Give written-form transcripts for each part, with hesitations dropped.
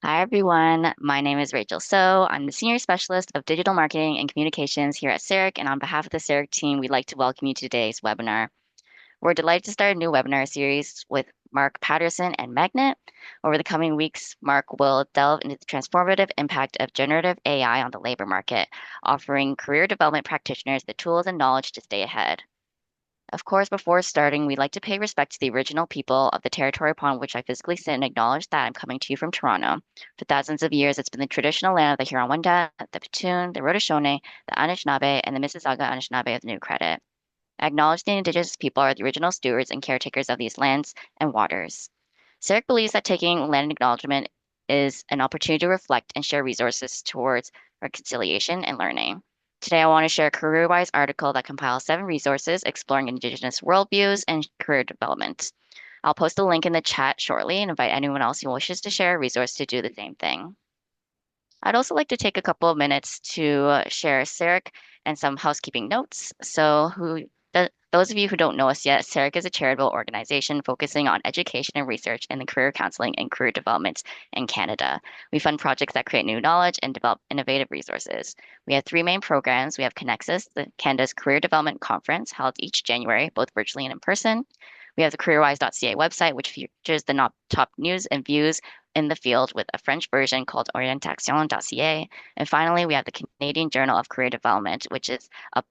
Hi, everyone. My name is Rachel So. I'm the Senior Specialist of Digital Marketing and Communications here at CERIC, and on behalf of the CERIC team, we'd like to welcome you to today's webinar. We're delighted to start a new webinar series with Mark Patterson and Magnet. Over the coming weeks, Mark will delve into the transformative impact of generative AI on the labor market, offering career development practitioners the tools and knowledge to stay ahead. Of course, before starting, we'd like to pay respect to the original people of the territory upon which I physically sit and acknowledge that I'm coming to you from Toronto. For thousands of years, it's been the traditional land of the Huron-Wendat, the Petun, the Haudenosaunee, the Anishinaabe, and the Mississauga Anishinaabe of the New Credit. I acknowledge the Indigenous people are the original stewards and caretakers of these lands and waters. CERIC believes that taking land acknowledgement is an opportunity to reflect and share resources towards reconciliation and learning. Today, I want to share a CareerWise article that compiles 7 resources exploring Indigenous worldviews and career development. I'll post a link in the chat shortly and invite anyone else who wishes to share a resource to do the same thing. I'd also like to take a couple of minutes to share CERIC and some housekeeping notes. Those of you who don't know us yet, CERIC is a charitable organization focusing on education and research in the career counseling and career development in Canada. We fund projects that create new knowledge and develop innovative resources. We have 3 main programs. We have Connexus, the Canada's Career Development Conference, held each January, both virtually and in person. We have the careerwise.ca website, which features the top news and views in the field with a French version called orientation.ca. And finally, we have the Canadian Journal of Career Development, which is a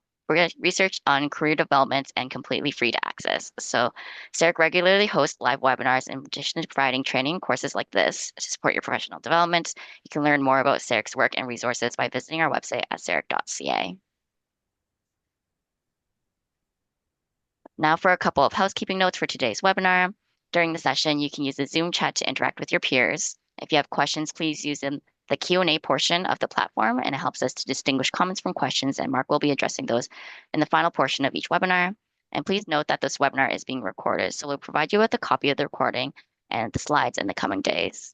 research on career development and completely free to access. So CERIC regularly hosts live webinars in addition to providing training courses like this to support your professional development. You can learn more about CERIC's work and resources by visiting our website at ceric.ca. Now for a couple of housekeeping notes for today's webinar. During the session, you can use the Zoom chat to interact with your peers. If you have questions, please use the Q&A portion of the platform, and it helps us to distinguish comments from questions, and Mark will be addressing those in the final portion of each webinar. And please note that this webinar is being recorded, so we'll provide you with a copy of the recording and the slides in the coming days.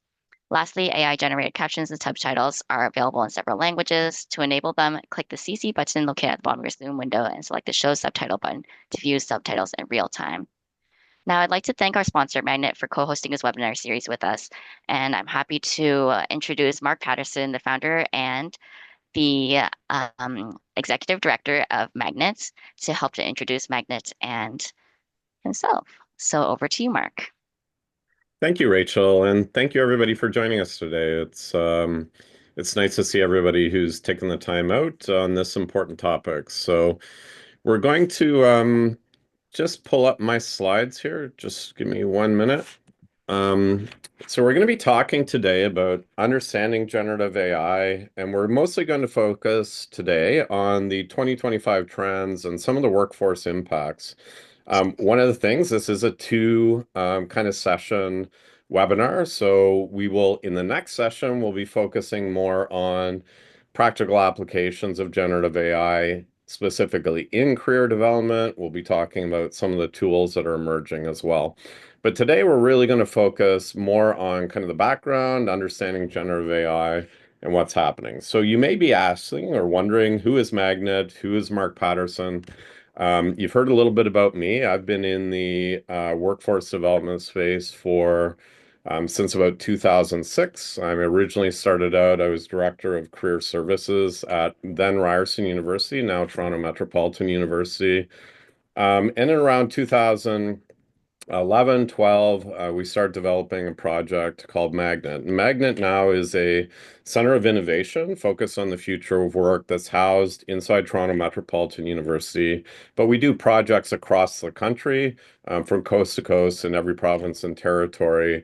Lastly, AI-generated captions and subtitles are available in several languages. To enable them, click the CC button located at the bottom of your Zoom window and select the Show Subtitle button to view subtitles in real time. Now, I'd like to thank our sponsor, Magnet, for co-hosting this webinar series with us. And I'm happy to introduce Mark Patterson, the founder and the executive director of Magnet, to help to introduce Magnet and himself. So over to you, Mark. Thank you, Rachel, and thank you everybody for joining us today. It's nice to see everybody who's taken the time out on this important topic. So we're going to just pull up my slides here. Just give me 1 minute. Um, so we're going to be talking today about understanding generative AI, and we're mostly going to focus today on the 2025 trends and some of the workforce impacts. One of the things, this is a two kind of session webinar. So we will, in the next session, we'll be focusing more on practical applications of generative AI, specifically in career development. We'll be talking about some of the tools that are emerging as well. But today we're really going to focus more on kind of the background, understanding generative AI, and what's happening. So you may be asking or wondering, who is Magnet? Who is Mark Patterson? You've heard a little bit about me. I've been in the workforce development space for since about 2006. I originally started out, I was director of career services at then Ryerson University, now Toronto Metropolitan University. And in around 2011, 12, we started developing a project called Magnet. Magnet now is a center of innovation focused on the future of work that's housed inside Toronto Metropolitan University. But we do projects across the country, from coast to coast in every province and territory.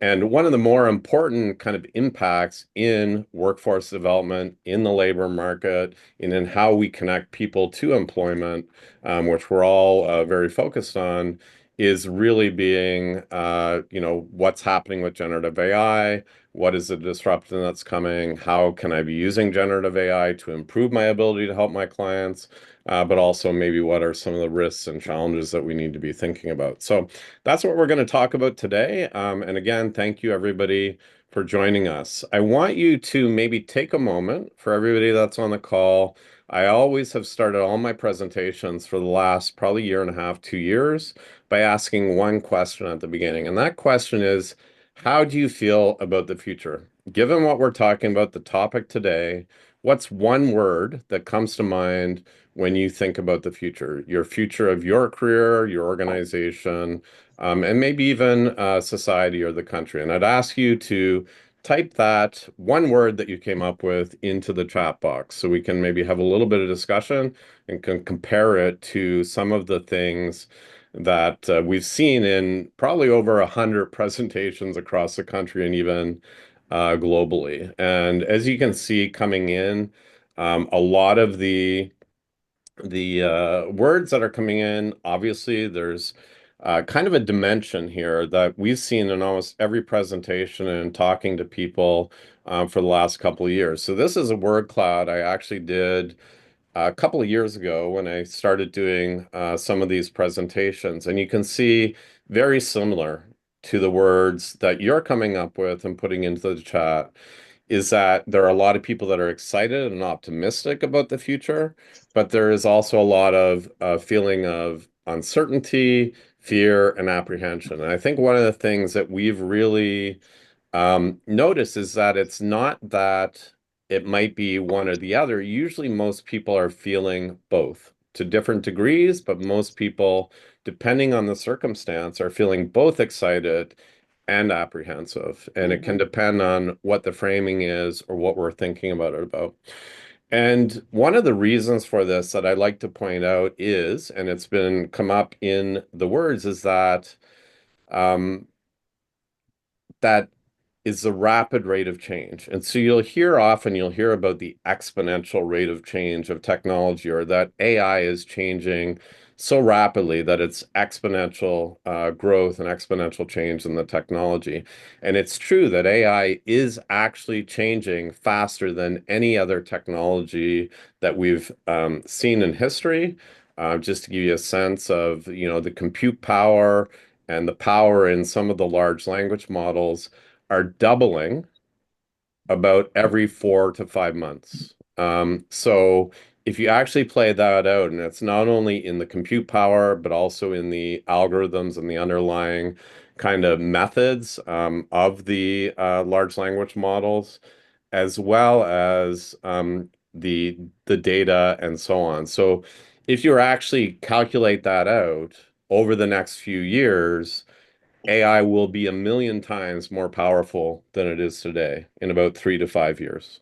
And one of the more important kind of impacts in workforce development, in the labor market, and in how we connect people to employment, which we're all very focused on, is really being, what's happening with generative AI? What is the disruption that's coming? How can I be using generative AI to improve my ability to help my clients? But also maybe what are some of the risks and challenges that we need to be thinking about? So that's what we're going to talk about today. And again, thank you everybody for joining us. I want you to maybe take a moment, for everybody that's on the call. I always have started all my presentations for the last probably year and a half, 2 years, by asking one question at the beginning. And that question is, how do you feel about the future? given what we're talking about, the topic today, what's one word that comes to mind when you think about the future? Your future of your career, your organization, and maybe even society or the country. And I'd ask you to type that one word that you came up with into the chat box so we can maybe have a little bit of discussion and can compare it to some of the things that we've seen in probably over 100 presentations across the country and even globally. And as you can see coming in, a lot of the words that are coming in, obviously there's kind of a dimension here that we've seen in almost every presentation and talking to people for the last couple of years. So this is a word cloud I actually did a couple of years ago when I started doing some of these presentations. And you can see very similar to the words that you're coming up with and putting into the chat is that there are a lot of people that are excited and optimistic about the future, but there is also a lot of feeling of uncertainty, fear, and apprehension. And I think one of the things that we've really notice is that it's not that it might be one or the other. Usually, most people are feeling both to different degrees, but most people, depending on the circumstance, are feeling both excited and apprehensive. And it can Hmm. depend on what the framing is or what we're thinking about it about. And one of the reasons for this that I like to point out is, and it's been come up in the words, is um, that is the rapid rate of change. And so you'll hear about the exponential rate of change of technology or that AI is changing so rapidly that it's exponential growth and exponential change in the technology. And it's true that AI is actually changing faster than any other technology that we've seen in history. Just to give you a sense of, the compute power and the power in some of the large language models are doubling about every 4 to 5 months. So if you actually play that out, and it's not only in the compute power, but also in the algorithms and the underlying kind of methods of the large language models, as well as the data and so on. So if you actually calculate that out over the next few years, AI will be a million times more powerful than it is today in about 3 to 5 years.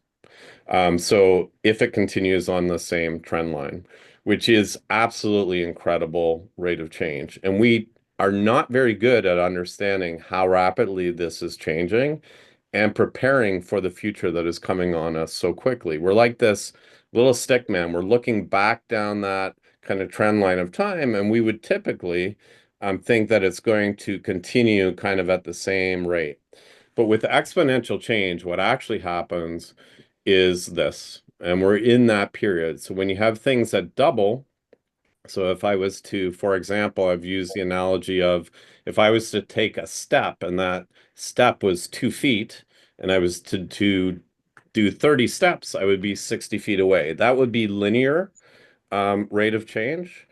So if it continues on the same trend line, which is absolutely incredible rate of change, and we are not very good at understanding how rapidly this is changing and preparing for the future that is coming on us so quickly. We're like this little stick man. We're looking back down that kind of trend line of time, and we would typically think that it's going to continue kind of at the same rate. But with exponential change, what actually happens is this, and we're in that period. So when you have things that double, so if I was to, for example, I've used the analogy of if I was to take a step and that step was 2 feet, and I was to do 30 steps, I would be 60 feet away. That would be linear rate of change.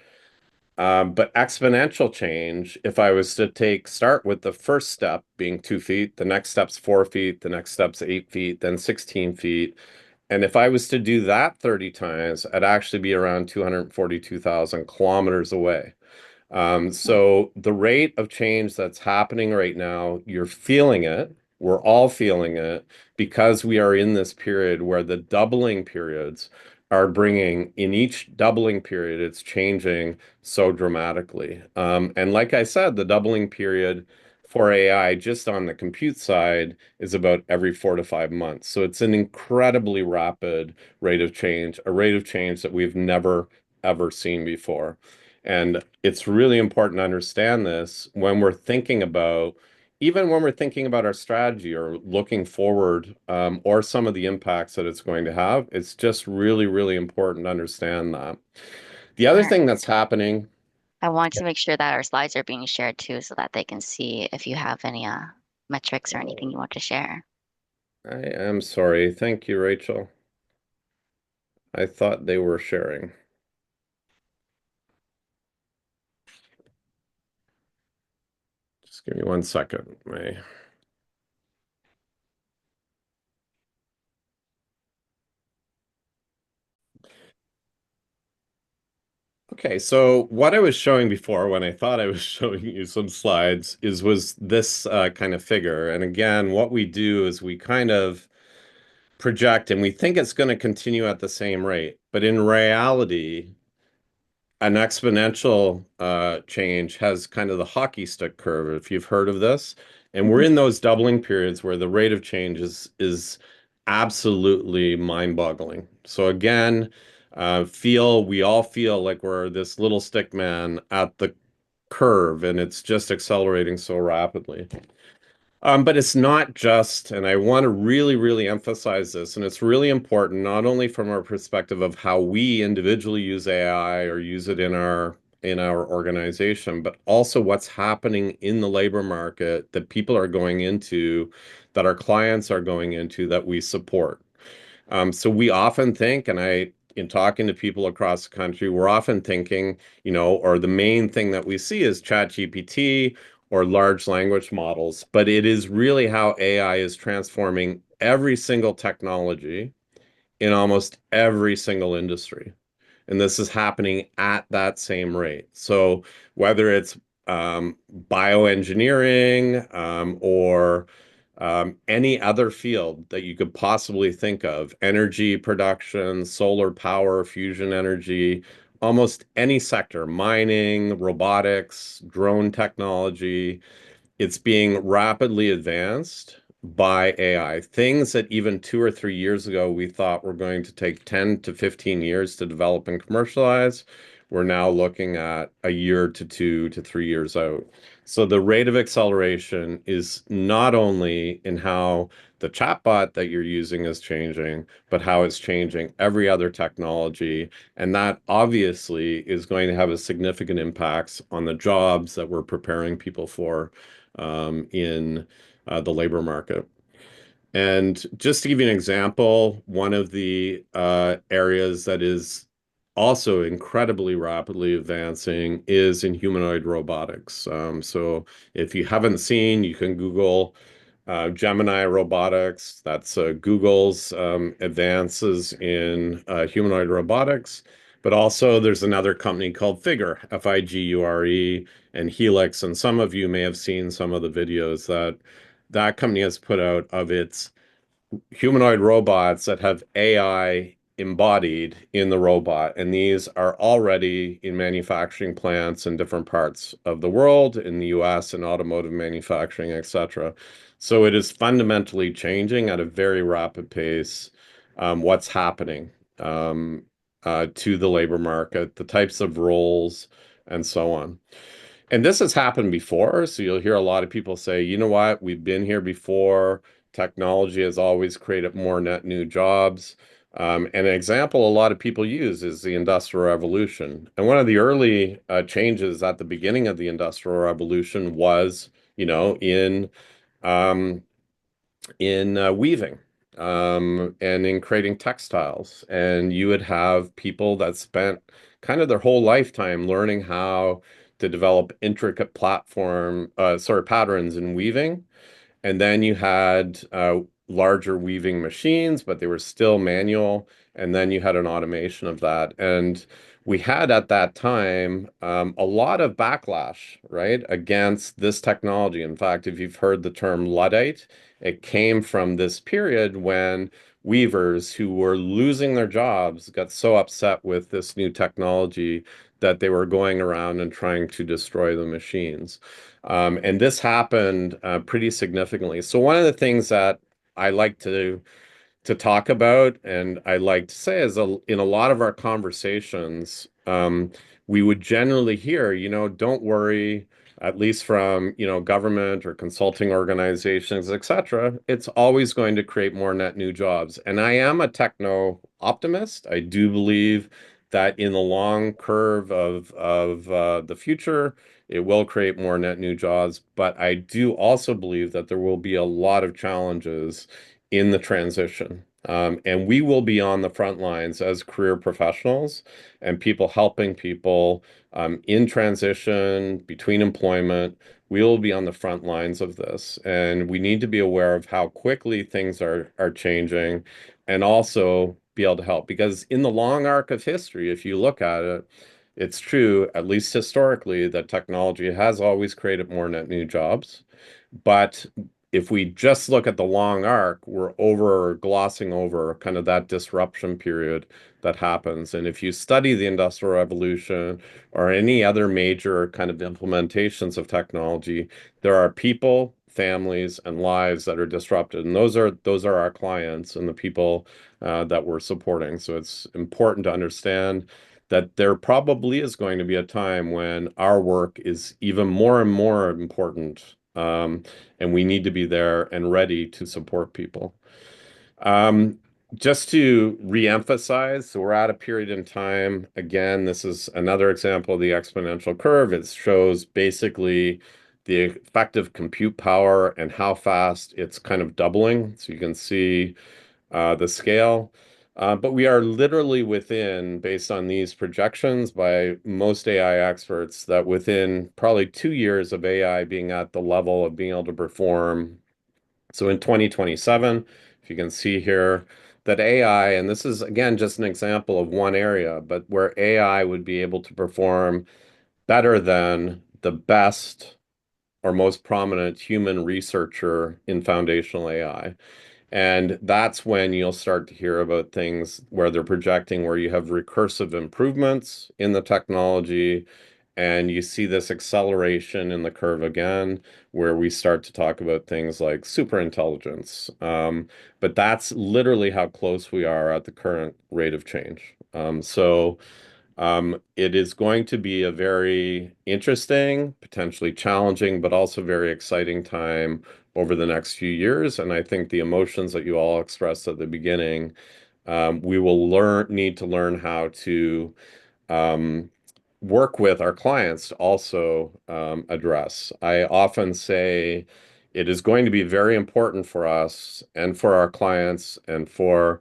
But exponential change, if I was to start with the first step being 2 feet, the next step's 4 feet, the next step's 8 feet, then 16 feet. And if I was to do that 30 times, I'd actually be around 242,000 kilometers away. So the rate of change that's happening right now, you're feeling it. We're all feeling it because we are in this period where the doubling periods are bringing, in each doubling period, it's changing so dramatically. And like I said, the doubling period for AI just on the compute side is about every 4 to 5 months. So it's an incredibly rapid rate of change, a rate of change that we've never, ever seen before. And it's really important to understand this when we're thinking about, even when we're thinking about our strategy or looking forward, or some of the impacts that it's going to have. It's just really, really important to understand that. The All other right. thing that's happening, I want to make sure that our slides are being shared too, so that they can see if you have any metrics or anything you want to share. I am sorry. Thank you, Rachel. I thought they were sharing. Just give me 1 second. Okay, so what I was showing before when I thought I was showing you some slides was this kind of figure. And again, what we do is we kind of project and we think it's going to continue at the same rate. But in reality, an exponential change has kind of the hockey stick curve, if you've heard of this. And we're Mhm. in those doubling periods where the rate of change is absolutely mind-boggling. So again, we all feel like we're this little stick man at the curve, and it's just accelerating so rapidly. But it's not just, and I want to really, really emphasize this, and it's really important, not only from our perspective of how we individually use AI or use it in our organization, but also what's happening in the labor market that people are going into, that our clients are going into, that we support. So we often think, in talking to people across the country, we're often thinking, or the main thing that we see is ChatGPT or large language models, but it is really how AI is transforming every single technology in almost every single industry. And this is happening at that same rate. So whether it's bioengineering or any other field that you could possibly think of, energy production, solar power, fusion energy, almost any sector, mining, robotics, drone technology, it's being rapidly advanced by AI. Things that even 2 or 3 years ago we thought were going to take 10 to 15 years to develop and commercialize, we're now looking at a year to 2 to 3 years out. So the rate of acceleration is not only in how the chatbot that you're using is changing, but how it's changing every other technology. And that obviously is going to have a significant impacts on the jobs that we're preparing people for in the labor market. And just to give you an example, one of the areas that is also incredibly rapidly advancing is in humanoid robotics. So if you haven't seen, you can Google Gemini robotics. That's Google's advances in humanoid robotics. But also, there's another company called Figure, Figure, and Helix. And some of you may have seen some of the videos that that company has put out of its humanoid robots that have AI embodied in the robot. And these are already in manufacturing plants in different parts of the world, in the US, and automotive manufacturing, etc. So it is fundamentally changing at a very rapid pace what's happening to the labor market, the types of roles, and so on. And this has happened before, so you'll hear a lot of people say, you know what, we've been here before. Technology has always created more net new jobs. And an example a lot of people use is the Industrial Revolution. And one of the early changes at the beginning of the Industrial Revolution was, you know, um, in weaving and in creating textiles. And you would have people that spent kind of their whole lifetime learning how to develop intricate patterns in weaving. And then you had larger weaving machines, but they were still manual. And then you had an automation of that. And we had at that time a lot of backlash, right, against this technology. In fact, if you've heard the term Luddite, it came from this period when weavers who were losing their jobs got so upset with this new technology that they were going around and trying to destroy the machines. And this happened pretty significantly. So one of the things that I like to talk about, and I like to say is in a lot of our conversations, we would generally hear, don't worry, at least from, government or consulting organizations, etc. It's always going to create more net new jobs. And I am a techno optimist. I do believe that in the long curve of the future, it will create more net new jobs. But I do also believe that there will be a lot of challenges in the transition. And we will be on the front lines as career professionals and people helping people in transition between employment. We will be on the front lines of this. And we need to be aware of how quickly things are changing and also be able to help. Because in the long arc of history, if you look at it, it's true, at least historically, that technology has always created more net new jobs. But if we just look at the long arc, we're over glossing over kind of that disruption period that happens. And if you study the Industrial Revolution or any other major kind of implementations of technology, there are people, families, and lives that are disrupted. And those are our clients and the people that we're supporting. So it's important to understand that there probably is going to be a time when our work is even more and more important. And we need to be there and ready to support people. Um, just to re-emphasize, so we're at a period in time. Again, this is another example of the exponential curve. It shows basically the effective compute power and how fast it's kind of doubling. So you can see the scale. But we are literally within, based on these projections by most AI experts, that within probably 2 years of AI being at the level of being able to perform. So in 2027, if you can see here, that AI, and this is again just an example of one area, but where AI would be able to perform better than the best or most prominent human researcher in foundational AI. And that's when you'll start to hear about things where they're projecting where you have recursive improvements in the technology, and you see this acceleration in the curve again, where we start to talk about things like superintelligence. But that's literally how close we are at the current rate of change. It is going to be a very interesting, potentially challenging, but also very exciting time over the next few years. And I think the emotions that you all expressed at the beginning, we will need to learn how to um, work with our clients to also address. I often say it is going to be very important for us and for our clients and for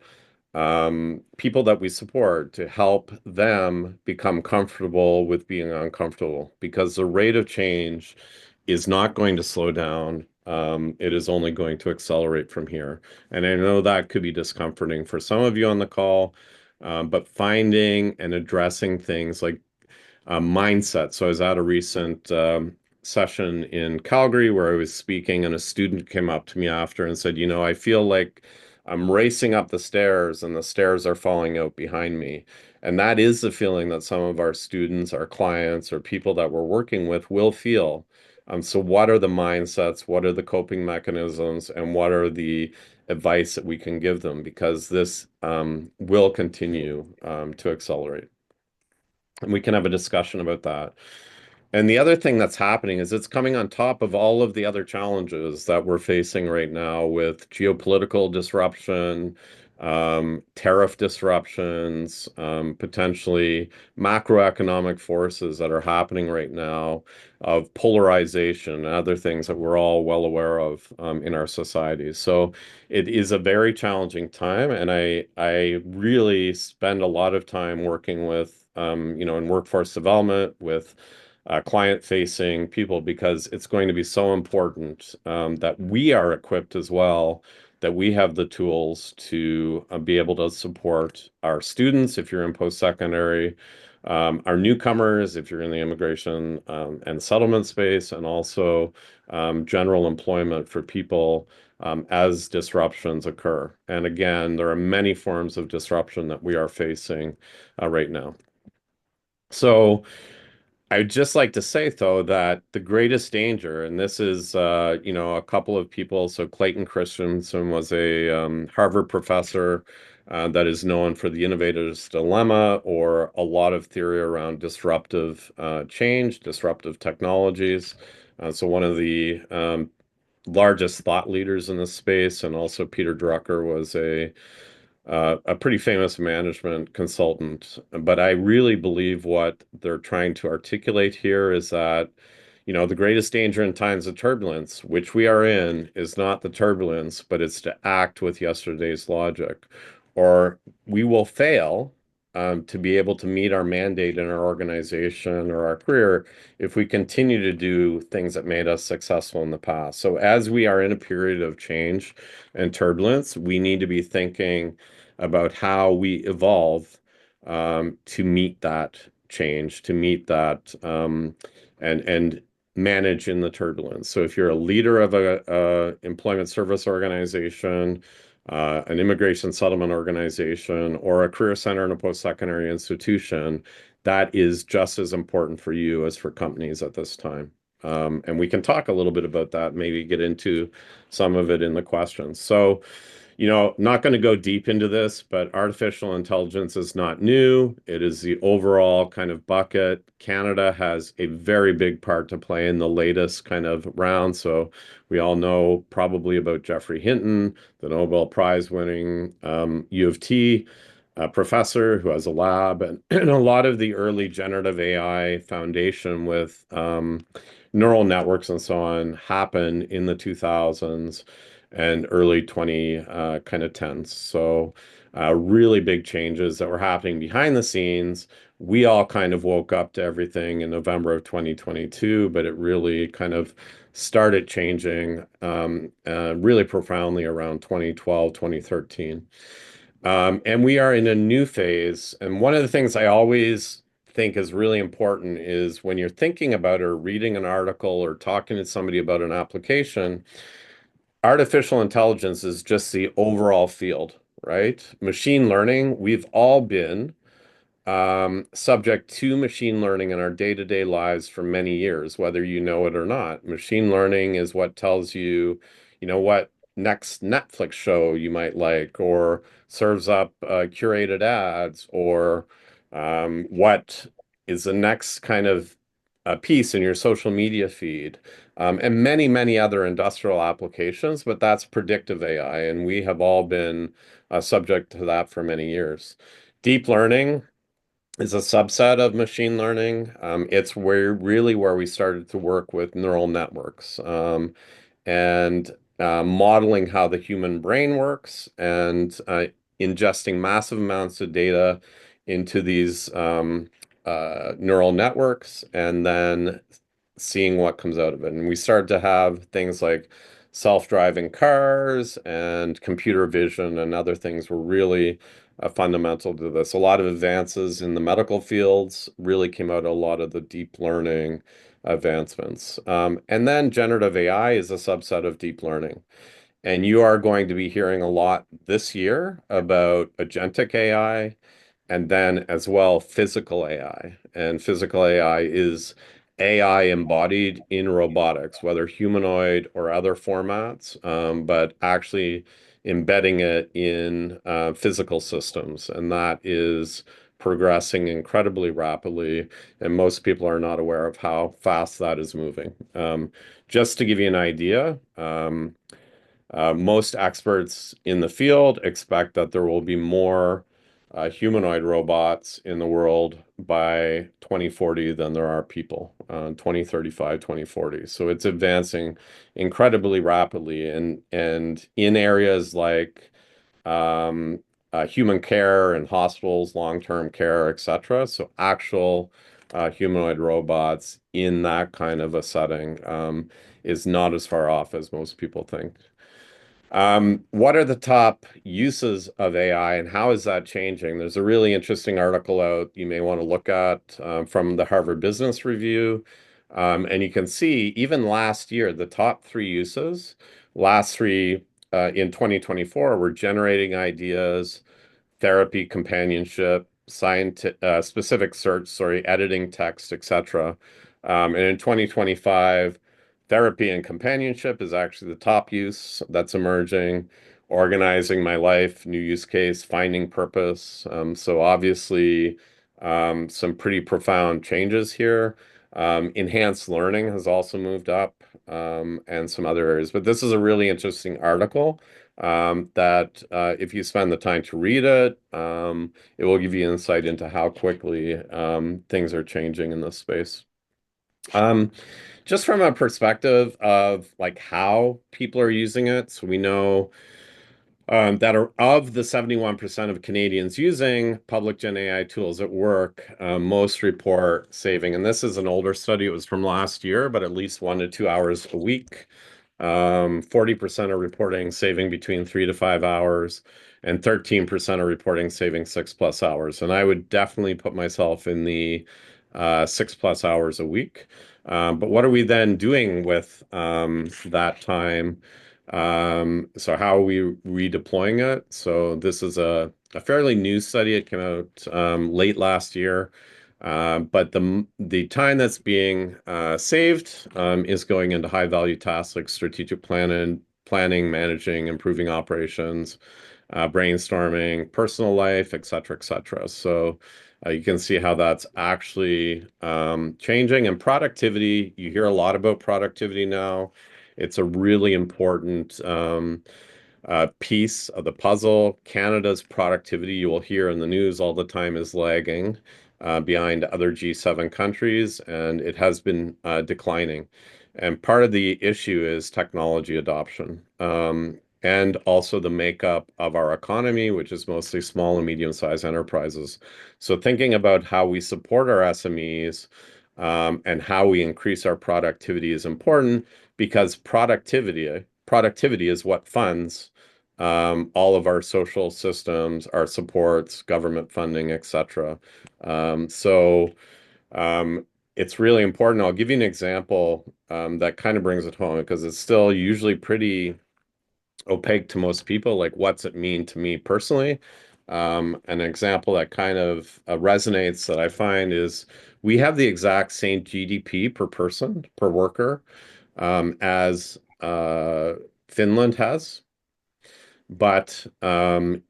people that we support to help them become comfortable with being uncomfortable because the rate of change is not going to slow down. It is only going to accelerate from here. And I know that could be discomforting for some of you on the call, but finding and addressing things like mindset. So I was at a recent session in Calgary where I was speaking, and a student came up to me after and said, I feel like I'm racing up the stairs and the stairs are falling out behind me. And that is the feeling that some of our students, our clients, or people that we're working with will feel. So what are the mindsets? What are the coping mechanisms? And what are the advice that we can give them? Because this will continue to accelerate. And we can have a discussion about that. And the other thing that's happening is it's coming on top of all of the other challenges that we're facing right now with geopolitical disruption, tariff disruptions, potentially macroeconomic forces that are happening right now of polarization and other things that we're all well aware of in our society. So it is a very challenging time, and I really spend a lot of time working with in workforce development with client-facing people because it's going to be so important that we are equipped as well, that we have the tools to be able to support our students if you're in post-secondary, our newcomers if you're in the immigration and settlement space, and also general employment for people as disruptions occur. And again, there are many forms of disruption that we are facing right now. So I'd just like to say, though, that the greatest danger, and this is, a couple of people. So Clayton Christensen was a Harvard professor that is known for the innovator's dilemma or a lot of theory around disruptive change, disruptive technologies. So one of the largest thought leaders in this space, and also Peter Drucker was a pretty famous management consultant. But I really believe what they're trying to articulate here is that, the greatest danger in times of turbulence, which we are in, is not the turbulence, but it's to act with yesterday's logic, or we will fail to be able to meet our mandate in our organization or our career if we continue to do things that made us successful in the past. So as we are in a period of change and turbulence, we need to be thinking about how we evolve to meet that change to meet that and manage in the turbulence. So if you're a leader of a employment service organization, an immigration settlement organization, or a career center and a post-secondary institution, that is just as important for you as for companies at this time. And we can talk a little bit about that, maybe get into some of it in the questions. So, not going to go deep into this, but artificial intelligence is not new. It is the overall kind of bucket. Canada has a very big part to play in the latest kind of round. So we all know probably about Geoffrey Hinton, the Nobel Prize winning U of T professor who has a lab, and a lot of the early generative AI foundation with neural networks and so on happened in the 2000s and early 20 kind of tens. So really big changes that were happening behind the scenes. We all kind of woke up to everything in November of 2022, but it really kind of started changing really profoundly around 2012, 2013. And we are in a new phase. And one of the things I always think is really important is when you're thinking about or reading an article or talking to somebody about an application, artificial intelligence is just the overall field, right? Machine learning, we've all been subject to machine learning in our day-to-day lives for many years, whether you know it or not. Machine learning is what tells you, what next Netflix show you might like, or serves up curated ads, or what is the next kind of piece in your social media feed, and many, many other industrial applications. But that's predictive AI, and we have all been subject to that for many years. Deep learning is a subset of machine learning. It's where we started to work with neural networks and modeling how the human brain works and ingesting massive amounts of data into these neural networks and then seeing what comes out of it. And we started to have things like self-driving cars and computer vision and other things were really fundamental to this. A lot of advances in the medical fields really came out of a lot of the deep learning advancements. And then generative AI is a subset of deep learning. And you are going to be hearing a lot this year about agentic AI and then as well physical AI. And physical AI is AI embodied in robotics, whether humanoid or other formats, but actually embedding it in physical systems. And that is progressing incredibly rapidly, and most people are not aware of how fast that is moving. Just to give you an idea, most experts in the field expect that there will be more humanoid robots in the world by 2040 than there are people, 2035, 2040. So it's advancing incredibly rapidly. And in areas like human care and hospitals, long-term care, etc. So actual humanoid robots in that kind of a setting is not as far off as most people think. What are the top uses of AI and how is that changing? There's a really interesting article out you may want to look at from the Harvard Business Review. And you can see even last year, the top three uses, last three in 2024 were generating ideas, therapy, companionship, specific search, sorry, editing text, etc. And in 2025, therapy and companionship is actually the top use that's emerging. Organizing my life, new use case, finding purpose. So obviously, some pretty profound changes here. Enhanced learning has also moved up, and some other areas. But this is a really interesting article that if you spend the time to read it, it will give you insight into how quickly things are changing in this space. Just from a perspective of like how people are using it, so we know that are of the 71% of Canadians using public Gen AI tools at work, most report saving. And this is an older study, it was from last year, but at least 1 to 2 hours a week. 40% are reporting saving between 3 to 5 hours. and 13% are reporting saving 6+ hours. And I would definitely put myself in the 6+ hours a week. But what are we then doing with that time? So how are we redeploying it? So this is a fairly new study. It came out late last year. But the time that's being saved is going into high value tasks like strategic planning, managing, improving operations, brainstorming, personal life, et cetera, et cetera. So you can see how that's actually changing. And productivity, you hear a lot about productivity now. It's a really important piece of the puzzle. Canada's productivity, you will hear in the news all the time, is lagging behind other G7 countries, and it has been declining. And part of the issue is technology adoption. And also the makeup of our economy, which is mostly small and medium-sized enterprises. So thinking about how we support our SMEs and how we increase our productivity is important because productivity is what funds all of our social systems, our supports, government funding, etc. So it's really important. I'll give you an example that kind of brings it home because it's still usually pretty opaque to most people. Like, what's it mean to me personally? An example that kind of resonates that I find is we have the exact same GDP per person, per worker, as Finland has. But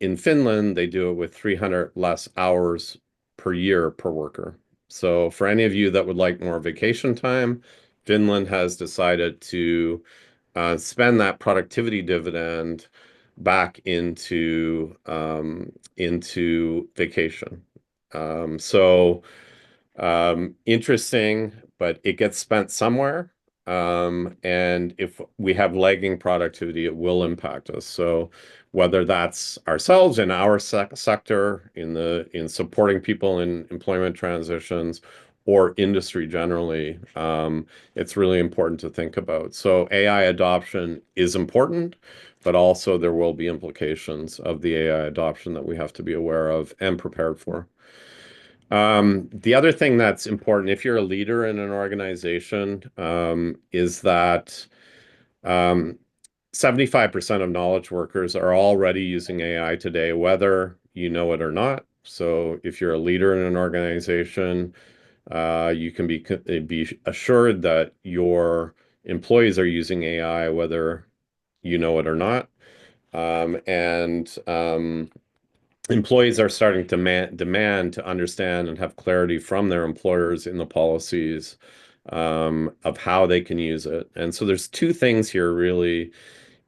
in Finland, they do it with 300 less hours per year per worker. So for any of you that would like more vacation time, Finland has decided to spend that productivity dividend back into vacation. So interesting, but it gets spent somewhere. And if we have lagging productivity, it will impact us. So whether that's ourselves in our sector, in supporting people in employment transitions, or industry generally, it's really important to think about. So AI adoption is important, but also there will be implications of the AI adoption that we have to be aware of and prepared for. The other thing that's important, if you're a leader in an organization, is that um, 75% of knowledge workers are already using AI today, whether you know it or not. So if you're a leader in an organization, you can be assured that your employees are using AI, whether you know it or not. And employees are starting to demand to understand and have clarity from their employers in the policies of how they can use it. And so there's two things here really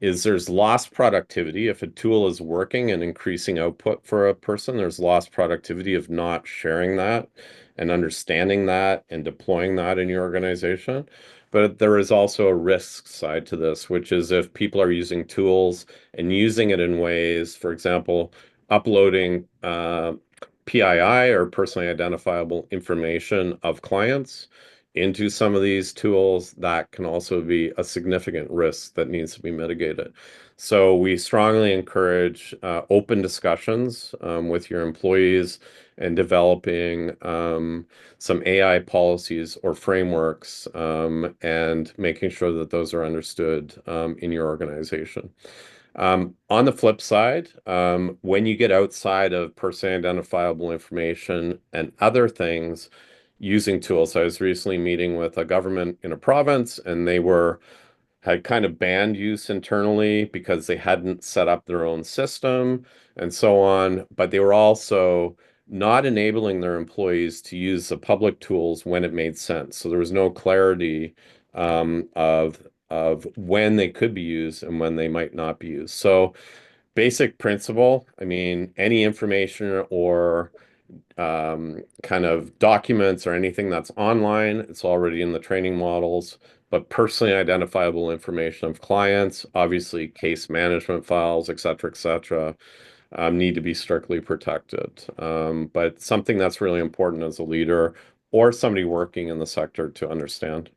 is there's lost productivity. If a tool is working and increasing output for a person, there's lost productivity of not sharing that and understanding that and deploying that in your organization. But there is also a risk side to this, which is if people are using tools and using it in ways, for example, uploading PII or personally identifiable information of clients into some of these tools, that can also be a significant risk that needs to be mitigated. So we strongly encourage open discussions with your employees and developing some AI policies or frameworks and making sure that those are understood in your organization. On the flip side, when you get outside of personally identifiable information and other things using tools, I was recently meeting with a government in a province, and they had kind of banned use internally because they hadn't set up their own system and so on. But they were also not enabling their employees to use the public tools when it made sense. So there was no clarity of when they could be used and when they might not be used. So basic principle, I mean, any information or kind of documents or anything that's online, it's already in the training models, but personally identifiable information of clients, obviously case management files, et cetera, need to be strictly protected. But something that's really important as a leader or somebody working in the sector to understand.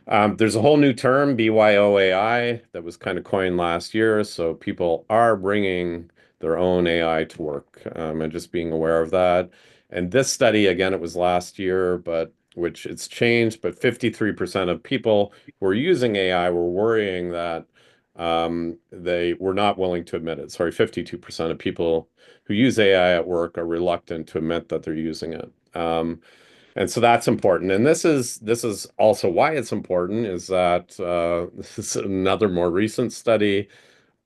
There's a whole new term, BYOAI, that was kind of coined last year. So people are bringing their own AI to work, and just being aware of that. And this study, again, it was last year, but which it's changed, but 53% of people who are using AI were worrying that they were not willing to admit it. Sorry, 52% of people who use AI at work are reluctant to admit that they're using it. And so that's important. And this is also why it's important is that this is another more recent study.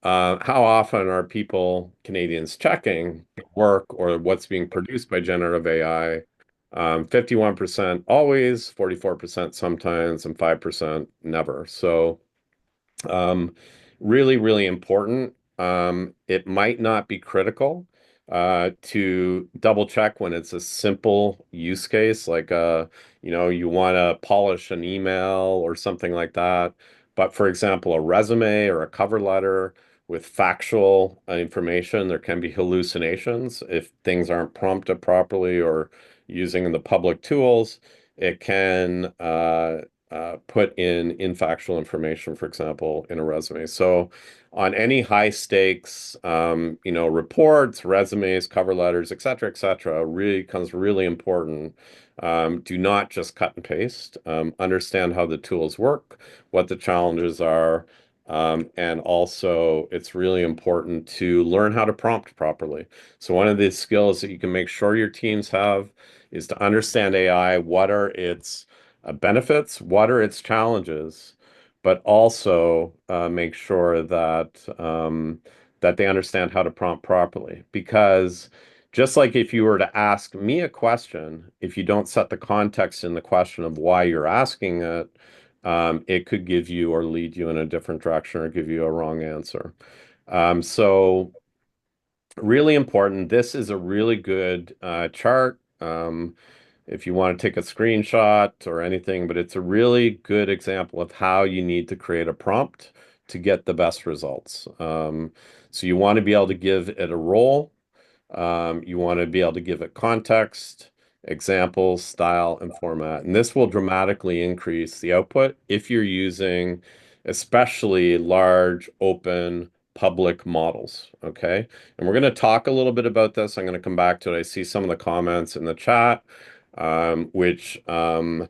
How often are people, Canadians, checking work or what's being produced by generative AI? 51% always, 44% sometimes, and 5% never. So um, really, really important. It might not be critical to double check when it's a simple use case, like you want to polish an email or something like that. But for example, a resume or a cover letter with factual information, there can be hallucinations if things aren't prompted properly or using the public tools. It can put in infactual information, for example, in a resume. So on any high stakes, reports, resumes, cover letters, et cetera, really becomes really important. Do not just cut and paste. Understand how the tools work, what the challenges are. And also, it's really important to learn how to prompt properly. So one of the skills that you can make sure your teams have is to understand AI. What are its benefits, what are its challenges, but also make sure that they understand how to prompt properly. Because just like if you were to ask me a question, if you don't set the context in the question of why you're asking it, it could give you or lead you in a different direction or give you a wrong answer. So really important. This is a really good chart. If you want to take a screenshot or anything, but it's a really good example of how you need to create a prompt to get the best results. So you want to be able to give it a role. You want to be able to give it context, examples, style, and format. And this will dramatically increase the output if you're using especially large, open, public models. Okay. And we're going to talk a little bit about this. I'm going to come back to it. I see some of the comments in the chat, um, which um,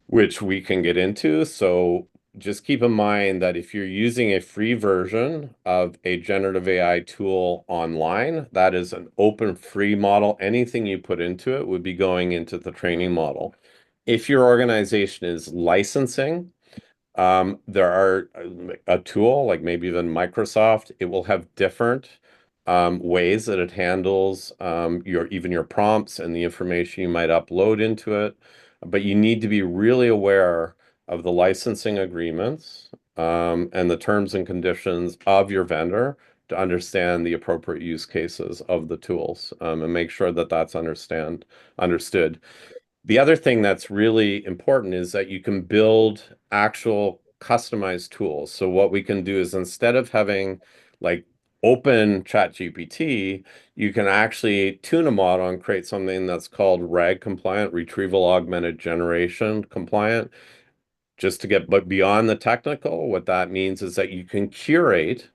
which we can get into. So just keep in mind that if you're using a free version of a generative AI tool online, that is an open free model. Anything you put into it would be going into the training model. If your organization is licensing, there are a tool like maybe even Microsoft, it will have different ways that it handles your prompts and the information you might upload into it. But you need to be really aware of the licensing agreements and the terms and conditions of your vendor to understand the appropriate use cases of the tools and make sure that that's understood. The other thing that's really important is that you can build actual customized tools. So what we can do is instead of having like open ChatGPT, you can actually tune a model and create something that's called RAG compliant, retrieval augmented generation compliant. Just to get but beyond the technical, what that means is that you can curate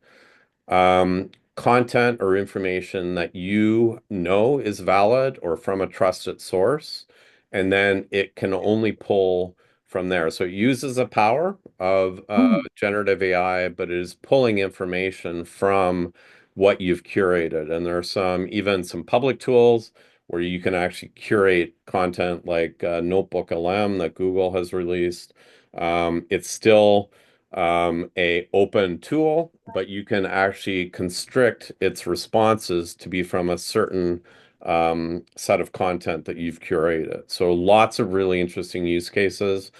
content or information that you know is valid or from a trusted source, and then it can only pull from there. So it uses the power of generative AI, but it is pulling information from what you've curated. And there are even some public tools where you can actually curate content like Notebook LM that Google has released. It's still a open tool, but you can actually constrict its responses to be from a certain set of content that you've curated. So lots of really interesting use cases.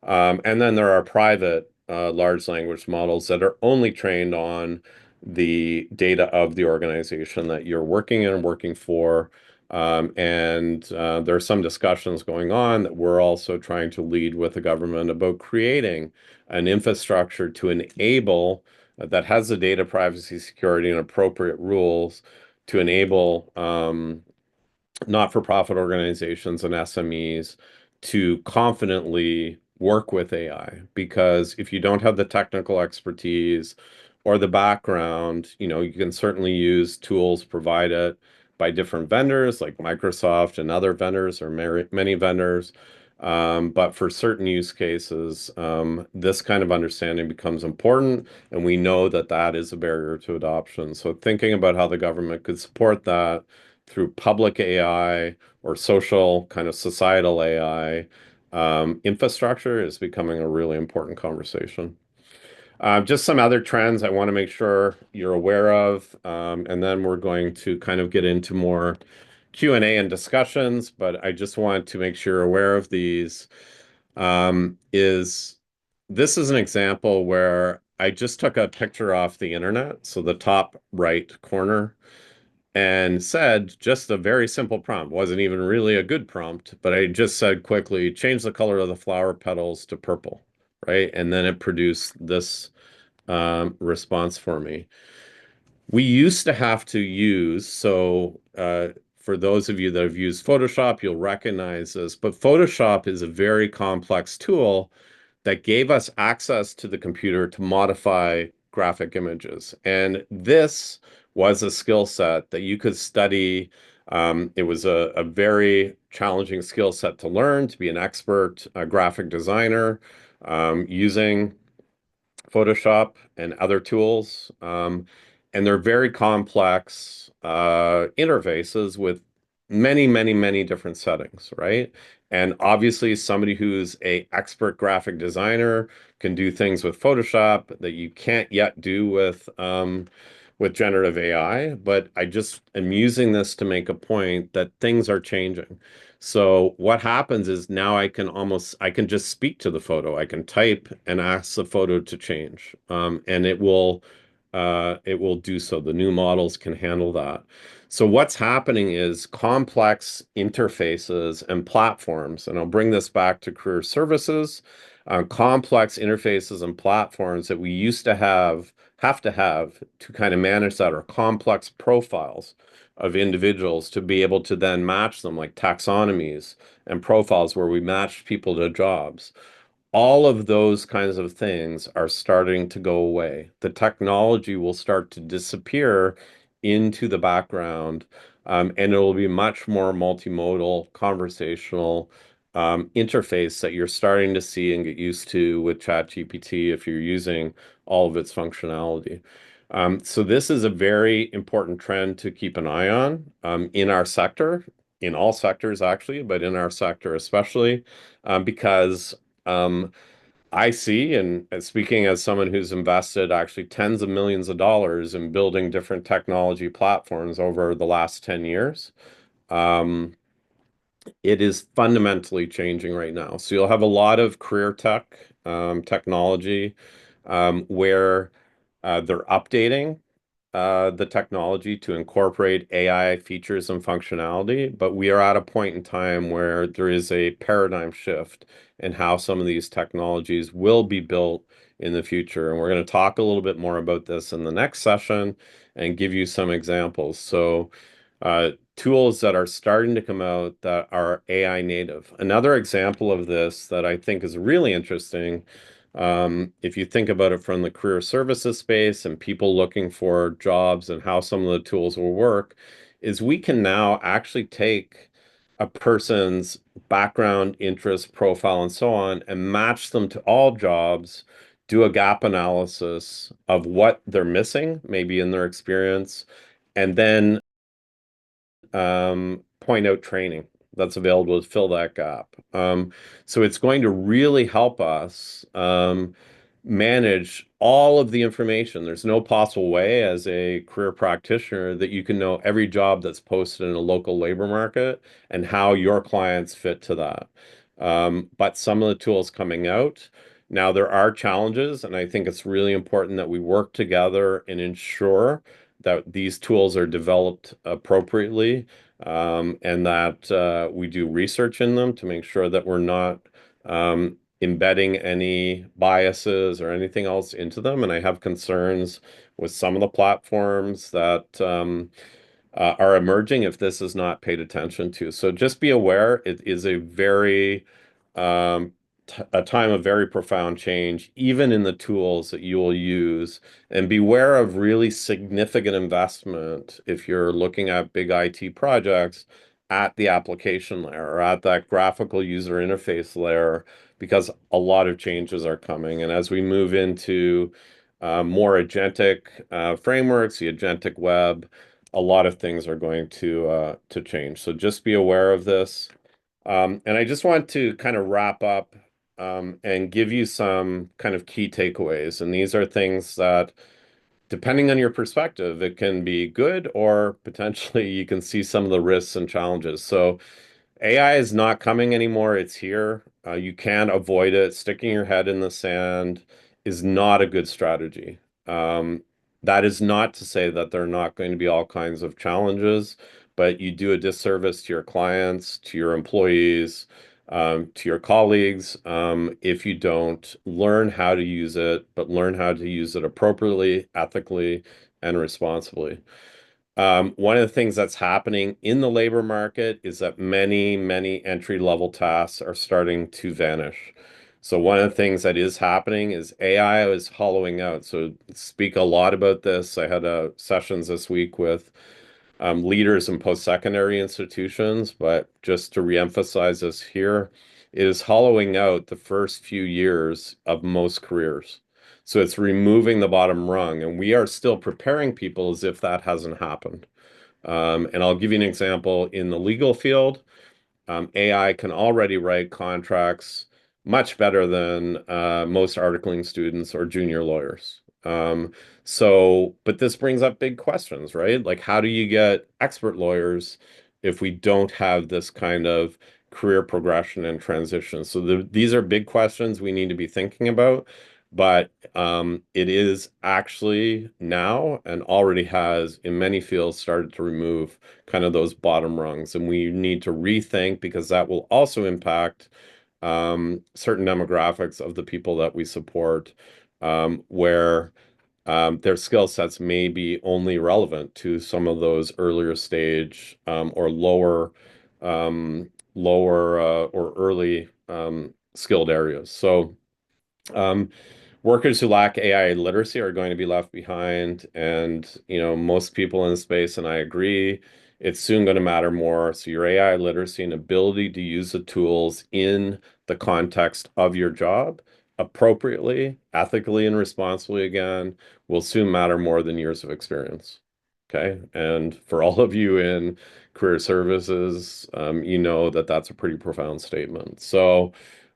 And then there are private large language models that are only trained on the data of the organization that you're working in and working for. And there are some discussions going on that we're also trying to lead with the government about creating an infrastructure to enable that has the data privacy, security, and appropriate rules to enable not-for-profit organizations and SMEs to confidently work with AI. Because if you don't have the technical expertise or the background, you can certainly use tools provided by different vendors like Microsoft and other vendors or many vendors. But for certain use cases, this kind of understanding becomes important, and we know that that is a barrier to adoption. So thinking about how the government could support that through public AI or social kind of societal AI infrastructure is becoming a really important conversation. Just some other trends I want to make sure you're aware of, and then we're going to kind of get into more Q&A and discussions, but I just want to make sure you're aware of these. Is This is an example where I just took a picture off the internet, so the top right corner, and said just a very simple prompt. Wasn't even really a good prompt, but I just said quickly, change the color of the flower petals to purple, right? And then it produced this response for me. We used to have to use, for those of you that have used Photoshop, you'll recognize this, but Photoshop is a very complex tool that gave us access to the computer to modify graphic images. And this was a skill set that you could study. It was a very challenging skill set to learn, to be an expert graphic designer using Photoshop and other tools. And they're very complex interfaces with many, many, many different settings, right? And obviously, somebody who's a expert graphic designer can do things with Photoshop that you can't yet do with generative AI. But I just am using this to make a point that things are changing. So what happens is now I can just speak to the photo. I can type and ask the photo to change, and it will do so. The new models can handle that. So what's happening is complex interfaces and platforms, and I'll bring this back to career services, complex interfaces and platforms that we used to have to kind of manage that, or complex profiles of individuals to be able to then match them, like taxonomies and profiles where we match people to jobs. All of those kinds of things are starting to go away. The technology will start to disappear into the background, and it will be much more multimodal, conversational interface that you're starting to see and get used to with ChatGPT if you're using all of its functionality. So this is a very important trend to keep an eye on in our sector, in all sectors actually, but in our sector especially, because um, I see, and speaking as someone who's invested actually tens of millions of dollars in building different technology platforms over the last 10 years, um, it is fundamentally changing right now. So you'll have a lot of career technology, where they're updating the technology to incorporate AI features and functionality, but we are at a point in time where there is a paradigm shift in how some of these technologies will be built in the future. And we're going to talk a little bit more about this in the next session and give you some examples. So, tools that are starting to come out that are AI native. Another example of this that I think is really interesting, if you think about it from the career services space and people looking for jobs and how some of the tools will work, is we can now actually take a person's background, interest, profile, and so on, and match them to all jobs, do a gap analysis of what they're missing, maybe in their experience, and then point out training that's available to fill that gap. So it's going to really help us manage all of the information. There's no possible way as a career practitioner that you can know every job that's posted in a local labor market and how your clients fit to that. But some of the tools coming out, now there are challenges, and I think it's really important that we work together and ensure that these tools are developed appropriately, and that we do research in them to make sure that we're not embedding any biases or anything else into them. And I have concerns with some of the platforms that are emerging if this is not paid attention to. So just be aware, it is a very um, a time of very profound change, even in the tools that you will use. And beware of really significant investment if you're looking at big IT projects at the application layer or at that graphical user interface layer, because a lot of changes are coming. And as we move into more agentic frameworks, the agentic web, a lot of things are going to change. So just be aware of this. And I just want to kind of wrap up and give you some kind of key takeaways. And these are things that, depending on your perspective, it can be good or potentially you can see some of the risks and challenges. So AI is not coming anymore. It's here. You can't avoid it. Sticking your head in the sand is not a good strategy. Um, that is not to say that there are not going to be all kinds of challenges, but you do a disservice to your clients, to your employees, to your colleagues, if you don't learn how to use it, but learn how to use it appropriately, ethically, and responsibly. One of the things that's happening in the labor market is that many entry-level tasks are starting to vanish. So one of the things that is happening is AI is hollowing out. So speak a lot about this. I had sessions this week with leaders in post-secondary institutions, but just to reemphasize this here, it is hollowing out the first few years of most careers. So it's removing the bottom rung, and we are still preparing people as if that hasn't happened. And I'll give you an example in the legal field. AI can already write contracts much better than most articling students or junior lawyers. But this brings up big questions, right? Like, how do you get expert lawyers if we don't have this kind of career progression and transition? So these are big questions we need to be thinking about. But it is actually now and already has in many fields started to remove kind of those bottom rungs. And we need to rethink because that will also impact certain demographics of the people that we support, where their skill sets may be only relevant to some of those earlier stage or lower or early skilled areas. So um, workers who lack AI literacy are going to be left behind. And, most people in the space, and I agree, it's soon going to matter more. So your AI literacy and ability to use the tools in the context of your job appropriately, ethically, and responsibly again will soon matter more than years of experience. Okay. And for all of you in career services, you know that that's a pretty profound statement. So,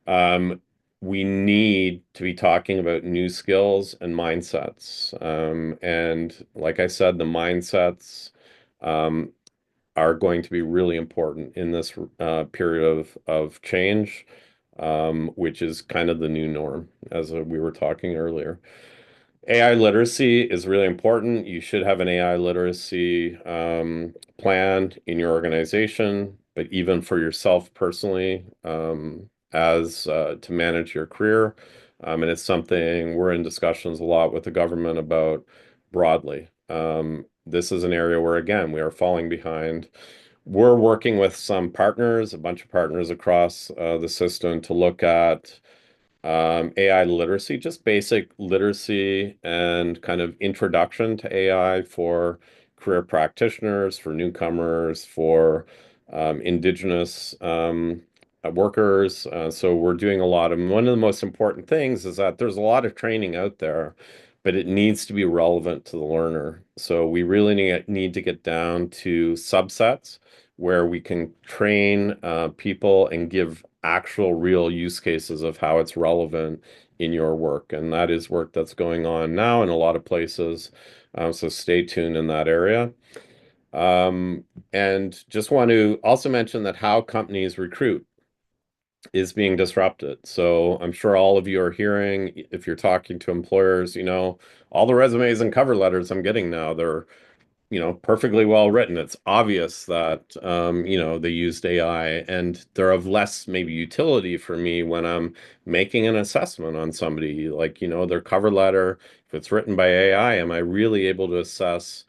um, we need to be talking about new skills and mindsets. And like I said, the mindsets um, are going to be really important in this period of change, which is kind of the new norm, as we were talking earlier. AI literacy is really important. You should have an AI literacy plan in your organization, but even for yourself personally, as to manage your career. And it's something we're in discussions a lot with the government about broadly. This is an area where, again, we are falling behind. We're working with some partners, a bunch of partners across the system to look at AI literacy, just basic literacy and kind of introduction to AI for career practitioners, for newcomers, for indigenous workers. So we're doing a lot of, one of the most important things is that there's a lot of training out there, but it needs to be relevant to the learner. So we really need to get down to subsets where we can train people and give actual real use cases of how it's relevant in your work. And that is work that's going on now in a lot of places. So stay tuned in that area. Um, and just want to also mention that how companies recruit is being disrupted. So I'm sure all of you are hearing, if you're talking to employers, all the resumes and cover letters I'm getting now, they're perfectly well written. It's obvious that, they used AI and they're of less maybe utility for me when I'm making an assessment on somebody, like, their cover letter. If it's written by AI, am I really able to assess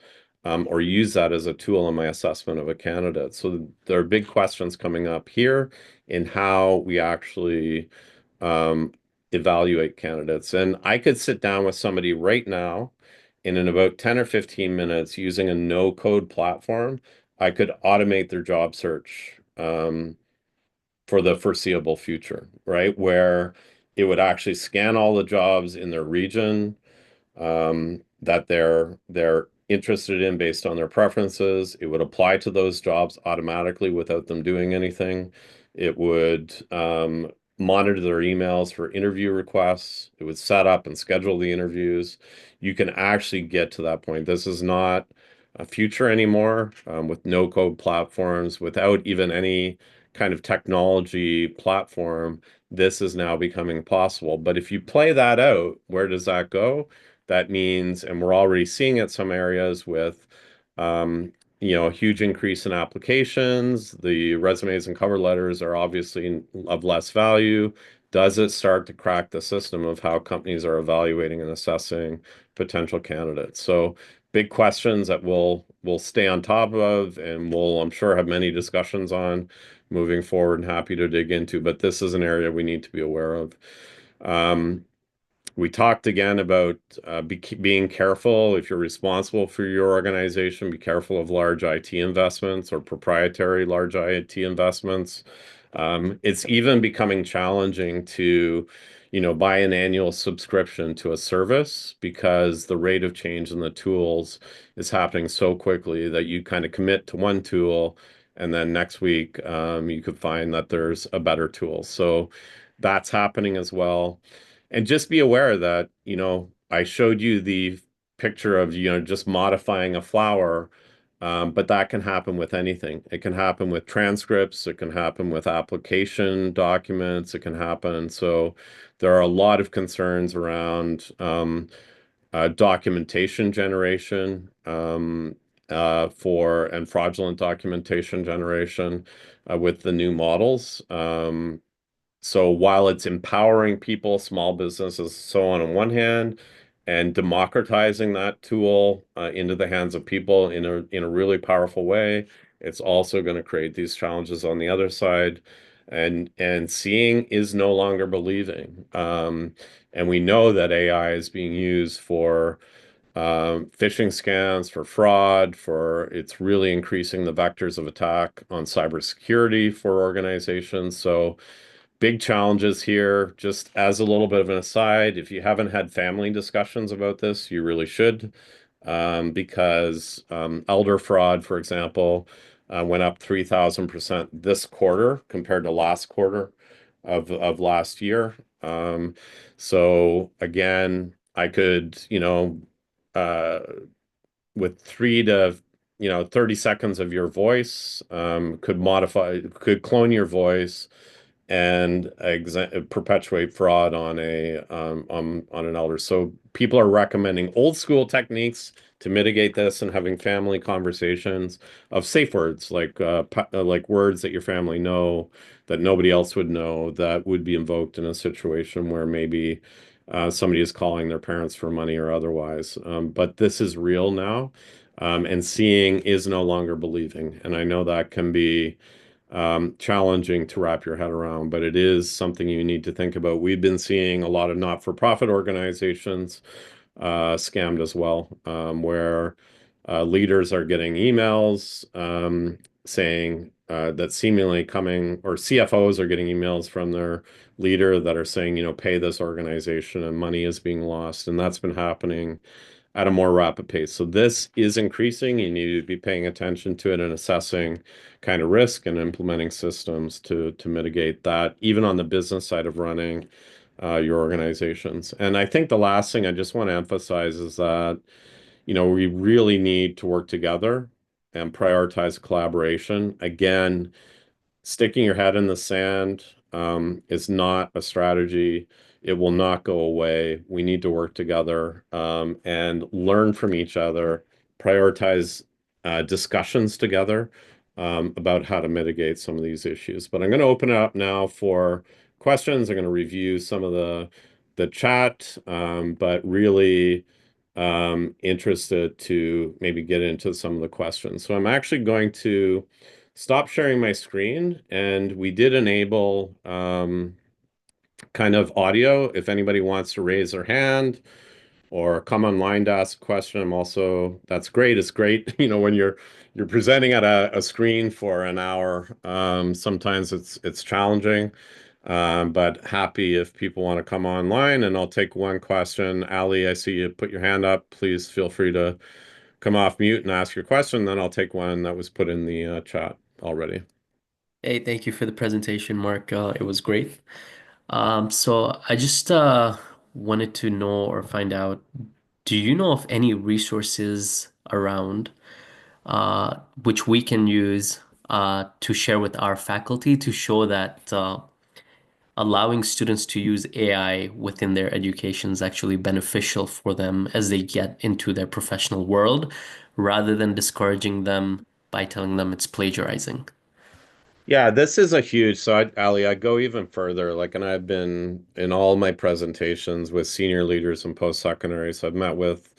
or use that as a tool in my assessment of a candidate? So there are big questions coming up here in how we actually um, evaluate candidates. And I could sit down with somebody right now, and in about 10 or 15 minutes, using a no-code platform, I could automate their job search for the foreseeable future, right? Where it would actually scan all the jobs in their region, that they're interested in based on their preferences. It would apply to those jobs automatically without them doing anything. It would monitor their emails for interview requests. It would set up and schedule the interviews. You can actually get to that point. This is not a future anymore, with no code platforms, without even any kind of technology platform. This is now becoming possible. But if you play that out, where does that go? That means, and we're already seeing it some areas with, um, a huge increase in applications. The resumes and cover letters are obviously of less value. Does it start to crack the system of how companies are evaluating and assessing potential candidates? So big questions that we'll stay on top of, and we'll, I'm sure, have many discussions on moving forward, and happy to dig into. But this is an area we need to be aware of. Um, we talked again about being careful. If you're responsible for your organization, be careful of large IT investments or proprietary large IT investments. It's even becoming challenging to, buy an annual subscription to a service, because the rate of change in the tools is happening so quickly that you kind of commit to one tool, and then next week you could find that there's a better tool. So that's happening as well. And just be aware that, I showed you the picture of, just modifying a flower, but that can happen with anything. It can happen with transcripts, it can happen with application documents, it can happen. So there are a lot of concerns around documentation generation, for and fraudulent documentation generation with the new models. So while it's empowering people, small businesses, so on one hand, and democratizing that tool into the hands of people in a really powerful way, it's also going to create these challenges on the other side. And seeing is no longer believing. And we know that AI is being used for phishing scams, for fraud, for it's really increasing the vectors of attack on cybersecurity for organizations. So big challenges here. Just as a little bit of an aside, if you haven't had family discussions about this, you really should, because elder fraud, for example, went up 3,000% this quarter compared to last quarter of last year. So again, I could, uh, with 30 seconds of your voice, could clone your voice and perpetuate fraud on on an elder. So people are recommending old school techniques to mitigate this, and having family conversations of safe words, like words that your family know that nobody else would know, that would be invoked in a situation where maybe somebody is calling their parents for money or otherwise. But this is real now, and seeing is no longer believing. And I know that can be challenging to wrap your head around, but it is something you need to think about. We've been seeing a lot of not-for-profit organizations scammed as well, where leaders are getting emails saying that seemingly coming, or CFOs are getting emails from their leader that are saying, pay this organization, and money is being lost. And that's been happening at a more rapid pace. So this is increasing. You need to be paying attention to it and assessing kind of risk and implementing systems to mitigate that, even on the business side of running your organizations. And I think the last thing I just want to emphasize is that, we really need to work together and prioritize collaboration. Again, sticking your head in the sand is not a strategy. It will not go away. We need to work together and learn from each other, prioritize discussions together about how to mitigate some of these issues. But I'm going to open it up now for questions. I'm going to review some of the chat, but really interested to maybe get into some of the questions. So I'm actually going to stop sharing my screen, and we did enable kind of audio. If anybody wants to raise their hand or come online to ask a question, I'm also, that's great. It's great, when you're presenting at a screen for an hour. Sometimes it's challenging. But happy if people want to come online, and I'll take one question. Ali, I see you put your hand up. Please feel free to come off mute and ask your question. Then I'll take one that was put in the chat already. Hey, thank you for the presentation, Mark. It was great. So I just wanted to know or find out, do you know of any resources around which we can use to share with our faculty to show that allowing students to use AI within their education is actually beneficial for them as they get into their professional world, rather than discouraging them by telling them it's plagiarizing? Yeah, this is a huge, so Ali, I go even further. Like, and I've been in all my presentations with senior leaders and post-secondary. So I've met with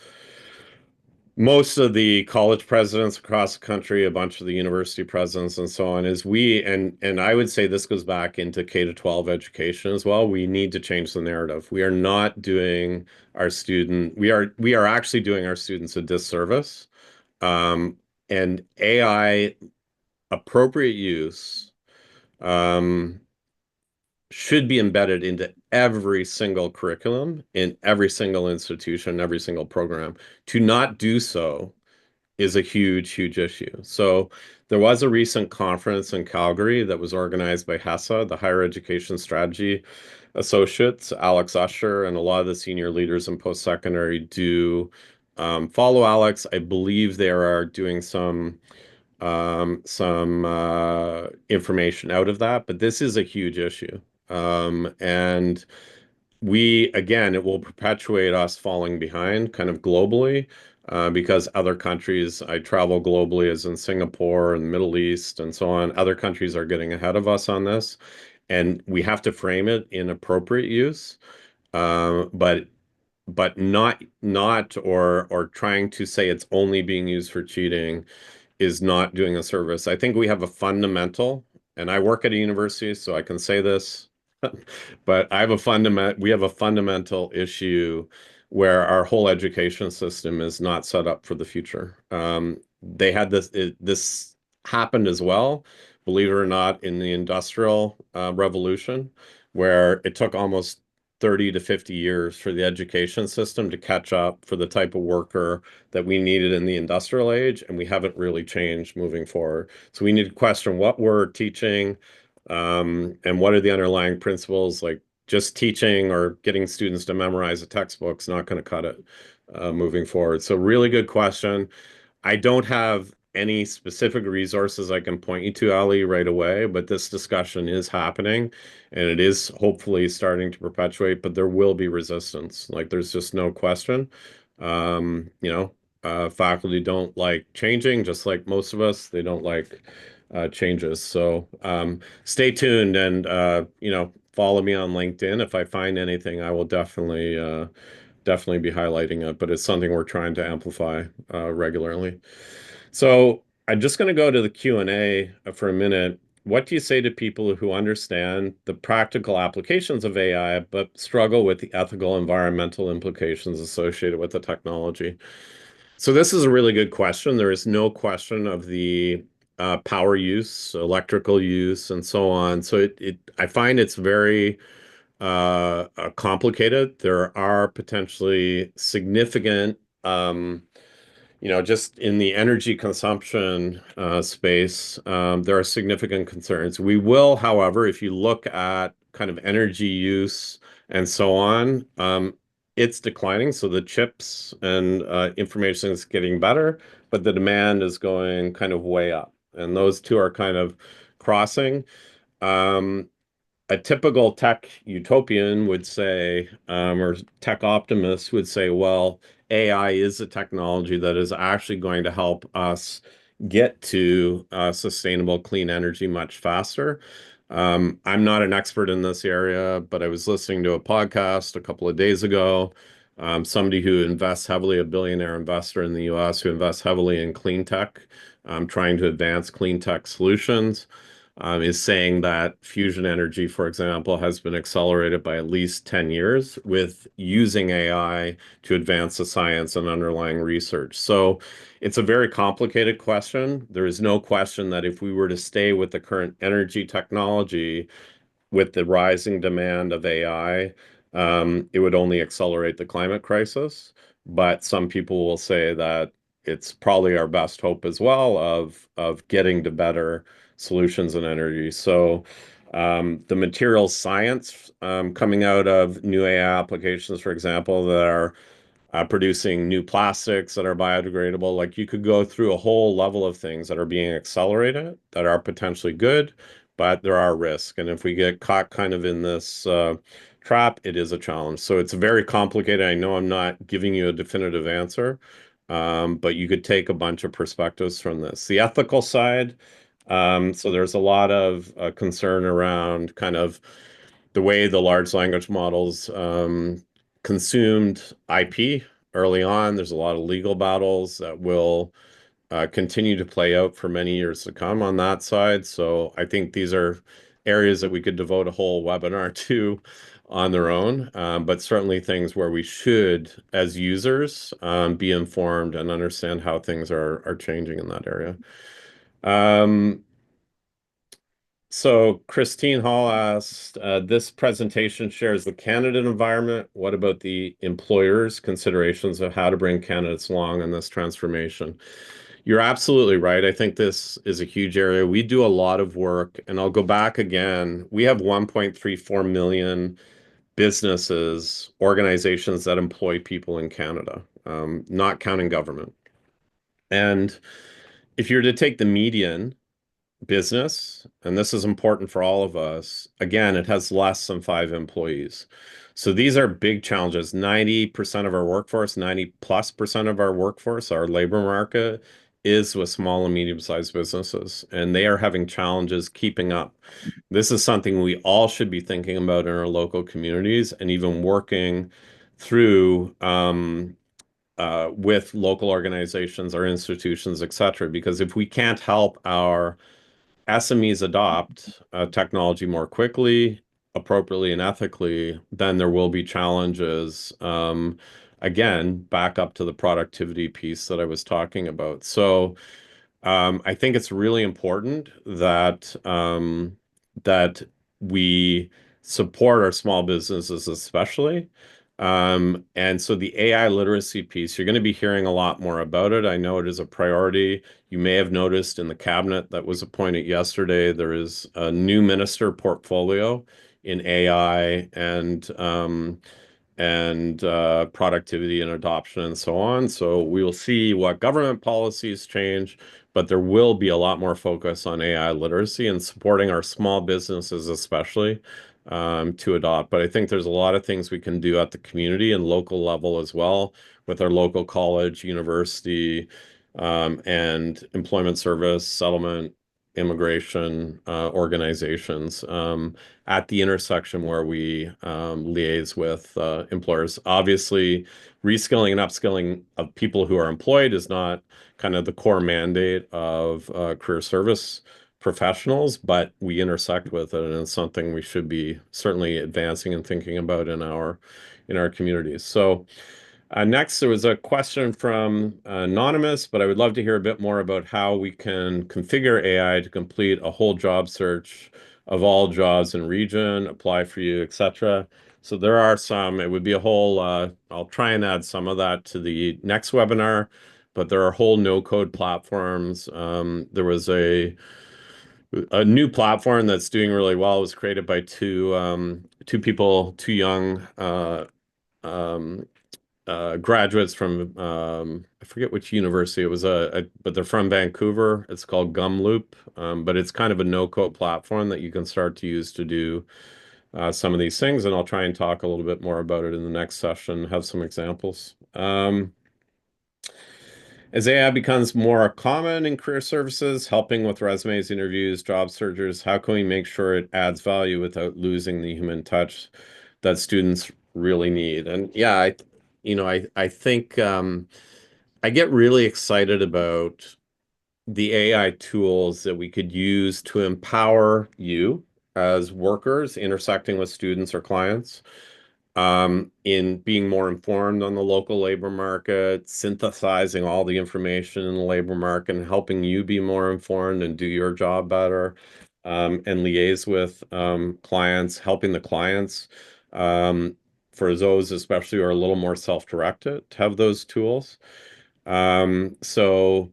most of the college presidents across the country, a bunch of the university presidents and so on, is and I would say this goes back into K to 12 education as well. We need to change the narrative. We are not doing we are actually doing our students a disservice. Um, and AI appropriate use um, should be embedded into every single curriculum in every single institution, every single program. To not do so is a huge, huge issue. So there was a recent conference in Calgary that was organized by HESA, the Higher Education Strategy Associates, Alex Usher, and a lot of the senior leaders in post-secondary do follow Alex. I believe they are doing some information out of that, but this is a huge issue. And again, it will perpetuate us falling behind kind of globally, because other countries, I travel globally as in Singapore and the Middle East and so on, other countries are getting ahead of us on this. And we have to frame it in appropriate use, but not or trying to say it's only being used for cheating is not doing a service. I think we have a fundamental, and I work at a university, so I can say this, but we have a fundamental issue where our whole education system is not set up for the future. They had this happened as well, believe it or not, in the Industrial Revolution, where it took almost 30 to 50 years for the education system to catch up for the type of worker that we needed in the industrial age, and we haven't really changed moving forward. So we need to question what we're teaching, and what are the underlying principles. Like, just teaching or getting students to memorize a textbook's not going to cut it moving forward. So really good question. I don't have any specific resources I can point you to, Ali, right away, but this discussion is happening and it is hopefully starting to perpetuate, but there will be resistance. Like, there's just no question. Faculty don't like changing, just like most of us. They don't like changes. So stay tuned and follow me on LinkedIn. If I find anything, I will definitely be highlighting it, but it's something we're trying to amplify regularly. So I'm just going to go to the Q&A for a minute. What do you say to people who understand the practical applications of AI, but struggle with the ethical, environmental implications associated with the technology? So this is a really good question. There is no question of the power use, electrical use, and so on. So I find it's very complicated. There are potentially significant, just in the energy consumption space, there are significant concerns. We will, however, if you look at kind of energy use and so on, it's declining. So the chips and information is getting better, but the demand is going kind of way up. And those two are kind of crossing. Um, a typical tech utopian would say, or tech optimist would say, well, AI is a technology that is actually going to help us get to sustainable clean energy much faster. I'm not an expert in this area, but I was listening to a podcast a couple of days ago. Somebody who invests heavily, a billionaire investor in the US who invests heavily in clean tech, trying to advance clean tech solutions. is saying that fusion energy, for example, has been accelerated by at least 10 years with using AI to advance the science and underlying research. So it's a very complicated question. There is no question that if we were to stay with the current energy technology, with the rising demand of AI, it would only accelerate the climate crisis. But some people will say that it's probably our best hope as well of getting to better solutions in energy. So the materials science coming out of new AI applications, for example, that are producing new plastics that are biodegradable. Like you could go through a whole level of things that are being accelerated that are potentially good, but there are risks. And if we get caught kind of in this trap, it is a challenge. So it's very complicated. I know I'm not giving you a definitive answer, but you could take a bunch of perspectives from this. The ethical side, so there's a lot of concern around kind of the way the large language models consumed IP early on. There's a lot of legal battles that will continue to play out for many years to come on that side. So I think these are areas that we could devote a whole webinar to on their own, but certainly things where we should, as users, be informed and understand how things are changing in that area. So Christine Hall asked, this presentation shares the candidate environment. What about the employers' considerations of how to bring candidates along in this transformation? You're absolutely right. I think this is a huge area. We do a lot of work, and I'll go back again. We have 1.34 million businesses, organizations that employ people in Canada, not counting government. And if you're to take the median business, and this is important for all of us, again, it has less than 5 employees. So these are big challenges. 90% of our workforce, 90+% of our workforce, our labor market is with small and medium-sized businesses, and they are having challenges keeping up. This is something we all should be thinking about in our local communities and even working through with local organizations or institutions, et cetera, because if we can't help our SMEs adopt technology more quickly, appropriately, and ethically, then there will be challenges. Again, back up to the productivity piece that I was talking about. So I think it's really important that that we support our small businesses, especially. And so the AI literacy piece, you're going to be hearing a lot more about it. I know it is a priority. You may have noticed in the cabinet that was appointed yesterday, there is a new minister portfolio in AI and productivity and adoption and so on. So we will see what government policies change, but there will be a lot more focus on AI literacy and supporting our small businesses, especially to adopt. But I think there's a lot of things we can do at the community and local level as well with our local college, university, and employment service, settlement, immigration organizations at the intersection where we liaise with employers. Obviously, reskilling and upskilling of people who are employed is not kind of the core mandate of career service professionals, but we intersect with it, and it's something we should be certainly advancing and thinking about in our communities. So next, there was a question from Anonymous, but I would love to hear a bit more about how we can configure AI to complete a whole job search of all jobs in region, apply for you, etc. So there are some, it would be a whole, I'll try and add some of that to the next webinar, but there are whole no-code platforms. There was a new platform that's doing really well. It was created by two people, two young um, graduates from I forget which university it was, but they're from Vancouver. It's called Gumloop, but it's kind of a no-code platform that you can start to use to do some of these things. And I'll try and talk a little bit more about it in the next session, have some examples. As AI becomes more common in career services, helping with resumes, interviews, job searchers, how can we make sure it adds value without losing the human touch that students really need? And yeah, I think I get really excited about the AI tools that we could use to empower you as workers intersecting with students or clients, in being more informed on the local labor market, synthesizing all the information in the labor market, and helping you be more informed and do your job better, and liaise with clients, helping the clients, for those especially who are a little more self-directed, to have those tools. So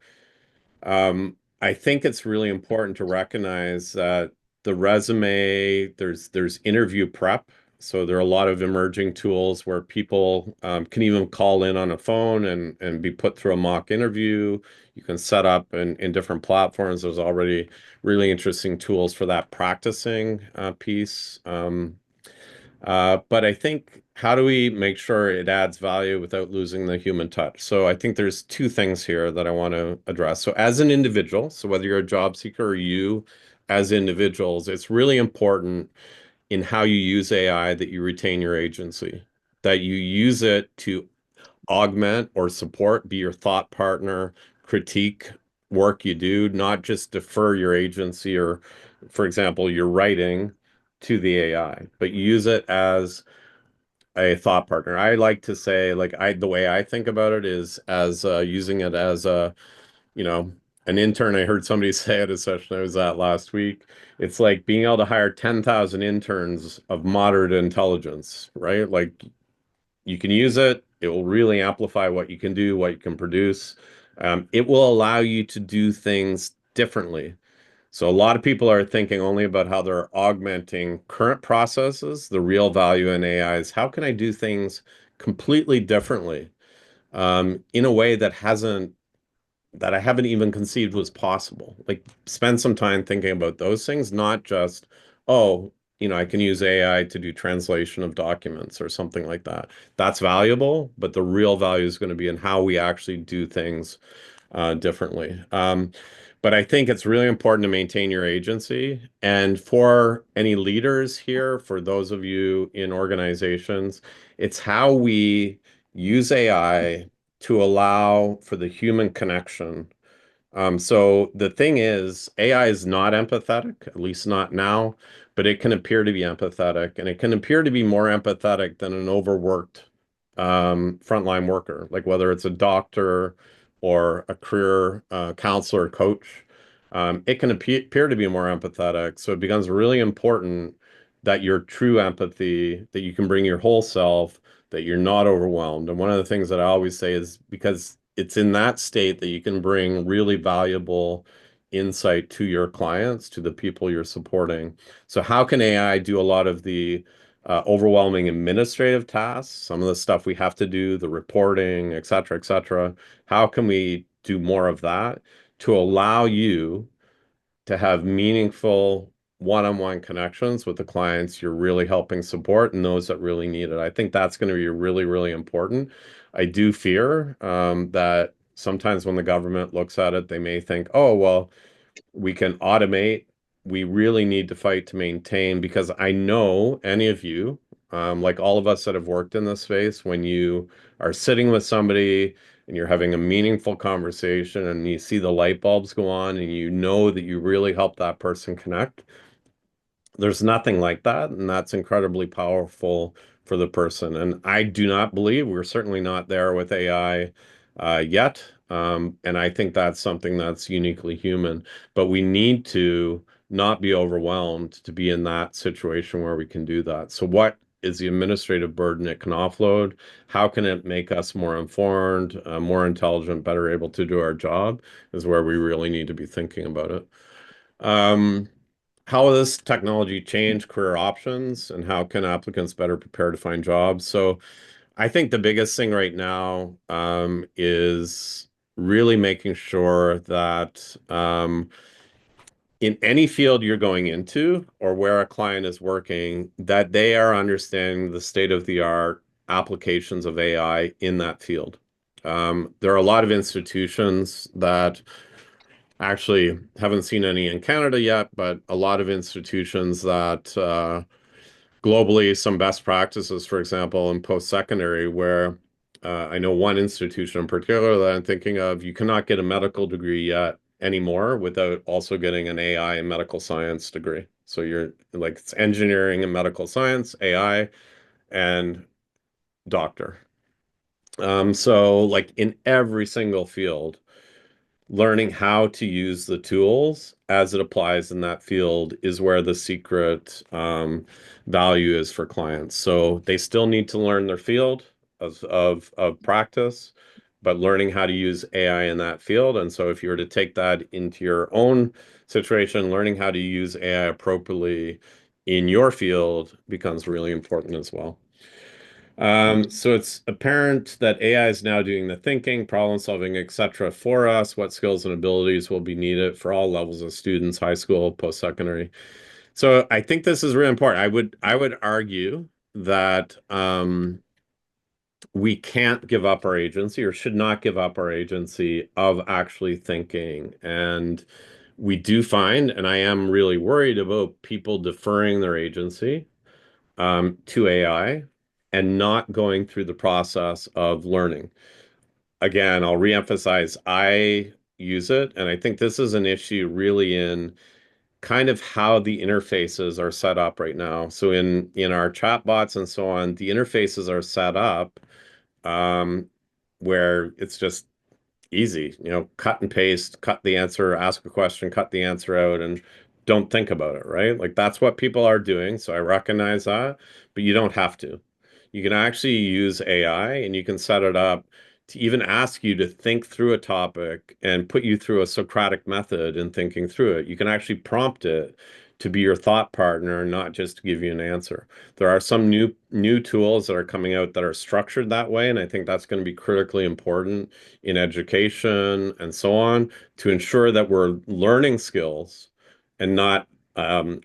I think it's really important to recognize that the resume, there's interview prep. So there are a lot of emerging tools where people can even call in on a phone and be put through a mock interview. You can set up in different platforms. There's already really interesting tools for that practicing piece. But I think, how do we make sure it adds value without losing the human touch? So I think there's two things here that I want to address. So as an individual, so whether you're a job seeker or you as individuals, it's really important in how you use AI that you retain your agency, that you use it to augment or support, be your thought partner, critique work you do, not just defer your agency or, for example, your writing to the AI, but use it as a thought partner. I like to say, like, the way I think about it is as using it as a, you know, an intern. I heard somebody say at a session I was at last week. It's like being able to hire 10,000 interns of moderate intelligence, right? Like, you can use it. It will really amplify what you can do, what you can produce. It will allow you to do things differently. So a lot of people are thinking only about how they're augmenting current processes. The real value in AI is, how can I do things completely differently, in a way that I haven't even conceived was possible. Like, spend some time thinking about those things, not just, oh, I can use AI to do translation of documents or something like that. That's valuable, but the real value is going to be in how we actually do things differently. But I think it's really important to maintain your agency. And for any leaders here, for those of you in organizations, it's how we use AI to allow for the human connection. So the thing is, AI is not empathetic, at least not now, but it can appear to be empathetic, and it can appear to be more empathetic than an overworked frontline worker, like whether it's a doctor or a career counselor, coach. It can appear to be more empathetic. So it becomes really important that your true empathy, that you can bring your whole self, that you're not overwhelmed. And one of the things that I always say is, because it's in that state that you can bring really valuable insight to your clients, to the people you're supporting. So how can AI do a lot of the overwhelming administrative tasks, some of the stuff we have to do, the reporting, et cetera, et cetera? How can we do more of that to allow you to have meaningful one-on-one connections with the clients you're really helping support and those that really need it? I think that's going to be really, really important. I do fear that sometimes when the government looks at it, they may think, oh, well, we can automate. We really need to fight to maintain, because I know any of you, like all of us that have worked in this space, when you are sitting with somebody and you're having a meaningful conversation and you see the light bulbs go on and you know that you really helped that person connect, there's nothing like that, and that's incredibly powerful for the person. And I do not believe we're certainly not there with AI yet. And I think that's something that's uniquely human. But we need to not be overwhelmed to be in that situation where we can do that. So what is the administrative burden it can offload? How can it make us more informed, more intelligent, better able to do our job, is where we really need to be thinking about it. How will this technology change career options, and how can applicants better prepare to find jobs? So I think the biggest thing right now is really making sure that in any field you're going into or where a client is working, that they are understanding the state-of-the-art applications of AI in that field. There are a lot of institutions that, actually haven't seen any in Canada yet, but a lot of institutions that globally, some best practices, for example, in post-secondary, where I know one institution in particular that I'm thinking of, you cannot get a medical degree yet anymore without also getting an AI and medical science degree. So you're like it's engineering and medical science, AI, and doctor. So like in every single field, learning how to use the tools as it applies in that field is where the secret value is for clients. So they still need to learn their field of practice, but learning how to use AI in that field. And so if you were to take that into your own situation, learning how to use AI appropriately in your field becomes really important as well. So it's apparent that AI is now doing the thinking, problem solving, etc. for us. What skills and abilities will be needed for all levels of students, high school, post-secondary. So I think this is really important. I would argue that we can't give up our agency or should not give up our agency of actually thinking. And we do find, and I am really worried about people deferring their agency to AI and not going through the process of learning. Again, I'll reemphasize, I use it, and I think this is an issue really in kind of how the interfaces are set up right now. So in our chatbots and so on, the interfaces are set up um, where it's just easy, cut and paste, cut the answer, ask a question, cut the answer out, and don't think about it, right? Like that's what people are doing. So I recognize that, but you don't have to. You can actually use AI and you can set it up to even ask you to think through a topic and put you through a Socratic method in thinking through it. You can actually prompt it to be your thought partner, not just to give you an answer. There are some new tools that are coming out that are structured that way, and I think that's going to be critically important in education and so on to ensure that we're learning skills and not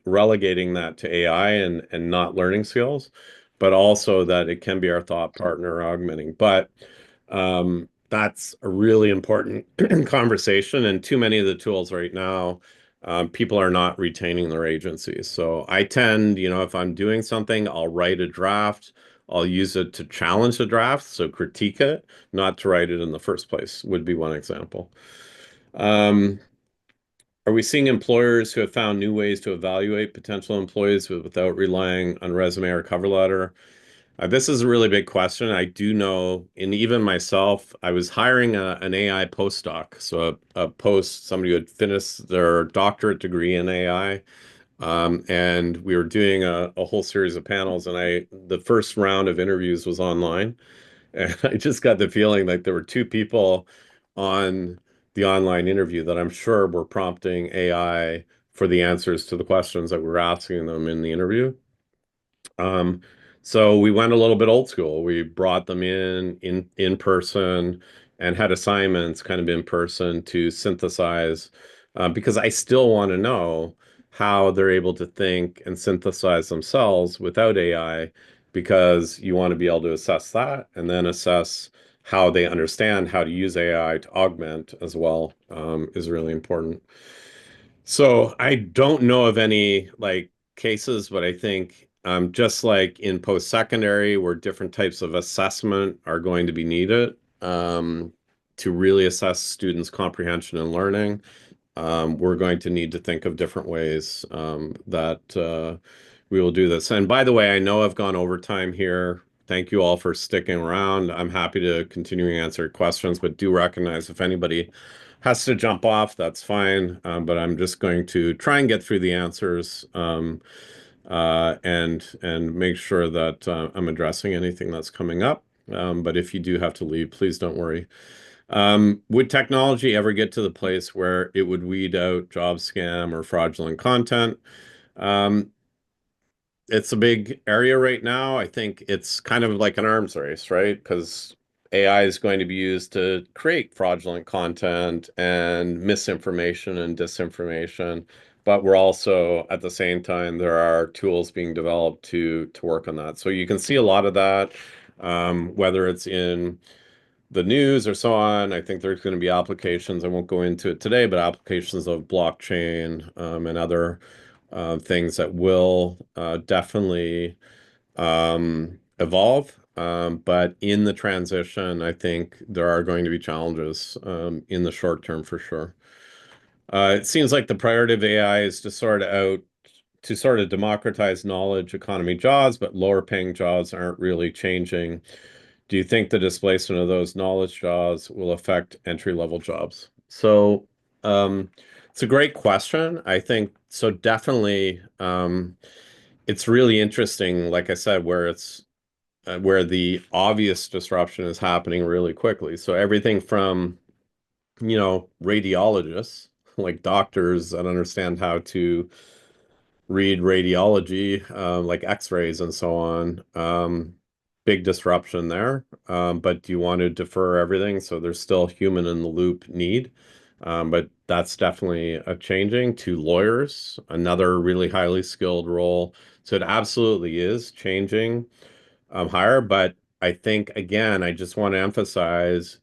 relegating that to AI and not learning skills, but also that it can be our thought partner augmenting. But that's a really important conversation, and too many of the tools right now, people are not retaining their agencies. So I tend, if I'm doing something, I'll write a draft. I'll use it to challenge the draft, so critique it, not to write it in the first place, would be one example. Um, are we seeing employers who have found new ways to evaluate potential employees without relying on resume or cover letter? This is a really big question. I do know, and even myself, I was hiring an AI postdoc, so somebody who had finished their doctorate degree in AI, and we were doing a whole series of panels, and the first round of interviews was online, and I just got the feeling like there were two people on the online interview that I'm sure were prompting AI for the answers to the questions that we were asking them in the interview. Um, so we went a little bit old school. We brought them in person and had assignments kind of in person to synthesize, because I still want to know how they're able to think and synthesize themselves without AI, because you want to be able to assess that and then assess how they understand how to use AI to augment as well, is really important. So I don't know of any like cases, but I think just like in post-secondary, where different types of assessment are going to be needed to really assess students' comprehension and learning, we're going to need to think of different ways that we will do this. And by the way, I know I've gone over time here. Thank you all for sticking around. I'm happy to continue to answer questions, but do recognize if anybody has to jump off, that's fine. But I'm just going to try and get through the answers and make sure that I'm addressing anything that's coming up. But if you do have to leave, please don't worry. Would technology ever get to the place where it would weed out job scam or fraudulent content? Um, it's a big area right now. I think it's kind of like an arms race, right? Because AI is going to be used to create fraudulent content and misinformation and disinformation. But we're also, at the same time, there are tools being developed to work on that. So you can see a lot of that, whether it's in the news or so on. I think there's going to be applications, I won't go into it today, but applications of blockchain and other things that will definitely evolve. But in the transition, I think there are going to be challenges in the short term for sure. It seems like the priority of AI is to sort of democratize knowledge economy jobs, but lower paying jobs aren't really changing. Do you think the displacement of those knowledge jobs will affect entry-level jobs? So, it's a great question. I think so. Definitely, it's really interesting. Like I said, where the obvious disruption is happening really quickly. So everything from radiologists, like doctors that understand how to read radiology, like X-rays and so on. Big disruption there. But do you want to defer everything? So there's still human in the loop need. But that's definitely a changing to lawyers, another really highly skilled role. So it absolutely is changing higher. But I think, again, I just want to emphasize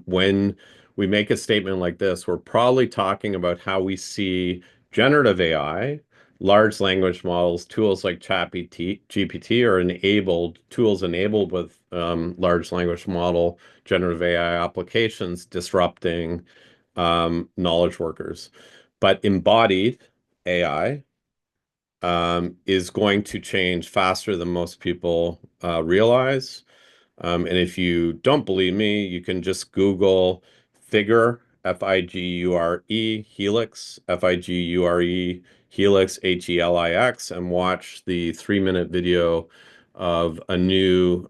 when we make a statement like this, we're probably talking about how we see generative AI, large language models, tools like GPT are tools enabled with large language model, generative AI applications disrupting knowledge workers. But embodied AI is going to change faster than most people realize. And if you don't believe me, you can just Google Figure, Figure, Helix, Figure, Helix, Helix, and watch the 3-minute video of a new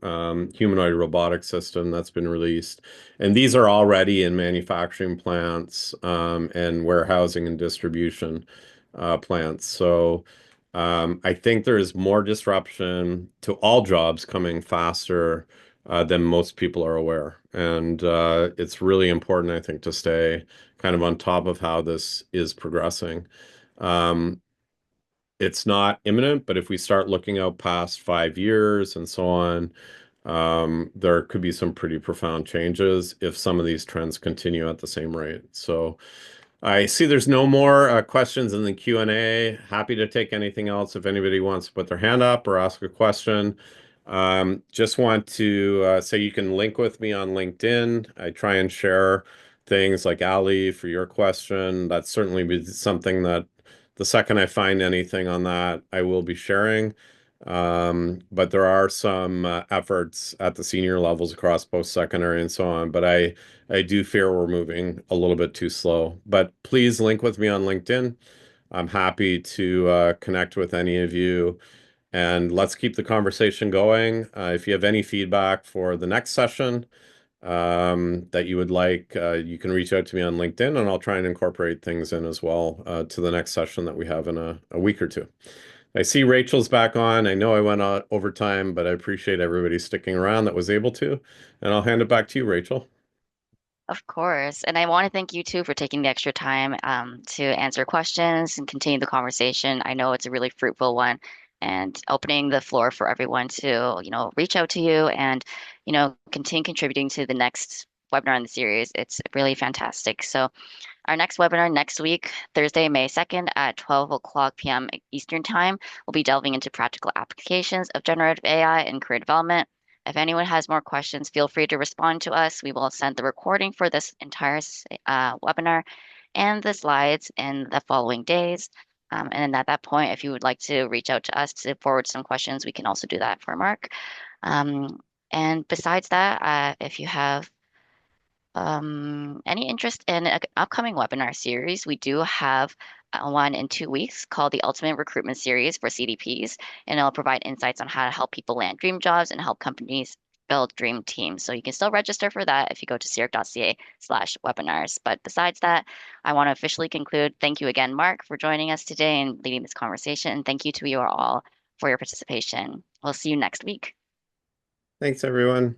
humanoid robotic system that's been released. And these are already in manufacturing plants and warehousing and distribution plants. So I think there is more disruption to all jobs coming faster than most people are aware. And it's really important, I think, to stay kind of on top of how this is progressing. Um, it's not imminent, but if we start looking out past 5 years and so on, there could be some pretty profound changes if some of these trends continue at the same rate. So I see there's no more questions in the Q&A. Happy to take anything else if anybody wants to put their hand up or ask a question. Just want to say you can link with me on LinkedIn. I try and share things like Ali for your question. That's certainly be something that the second I find anything on that, I will be sharing. But there are some efforts at the senior levels across both secondary and so on. But I do fear we're moving a little bit too slow. But please link with me on LinkedIn. I'm happy to connect with any of you. And let's keep the conversation going. If you have any feedback for the next session that you would like, you can reach out to me on LinkedIn and I'll try and incorporate things in as well to the next session that we have in a week or two. I see Rachel's back on. I know I went over time, but I appreciate everybody sticking around that was able to. And I'll hand it back to you, Rachel. Of course. And I want to thank you too for taking the extra time to answer questions and continue the conversation. I know it's a really fruitful one and opening the floor for everyone to, reach out to you and, continue contributing to the next webinar in the series. It's really fantastic. So our next webinar next week, Thursday, May 2nd at 12 o'clock p.m. Eastern Time, we'll be delving into practical applications of generative AI in career development. If anyone has more questions, feel free to respond to us. We will send the recording for this entire webinar and the slides in the following days. And at that point, if you would like to reach out to us to forward some questions, we can also do that for Mark. And besides that, if you have any interest in an upcoming webinar series, we do have one in 2 weeks called the Ultimate Recruitment Series for CDPs, and it'll provide insights on how to help people land dream jobs and help companies build dream teams. So you can still register for that if you go to CERC.ca/webinars. But besides that, I want to officially conclude. Thank you again, Mark, for joining us today and leading this conversation. And thank you to you all for your participation. We'll see you next week. Thanks, everyone.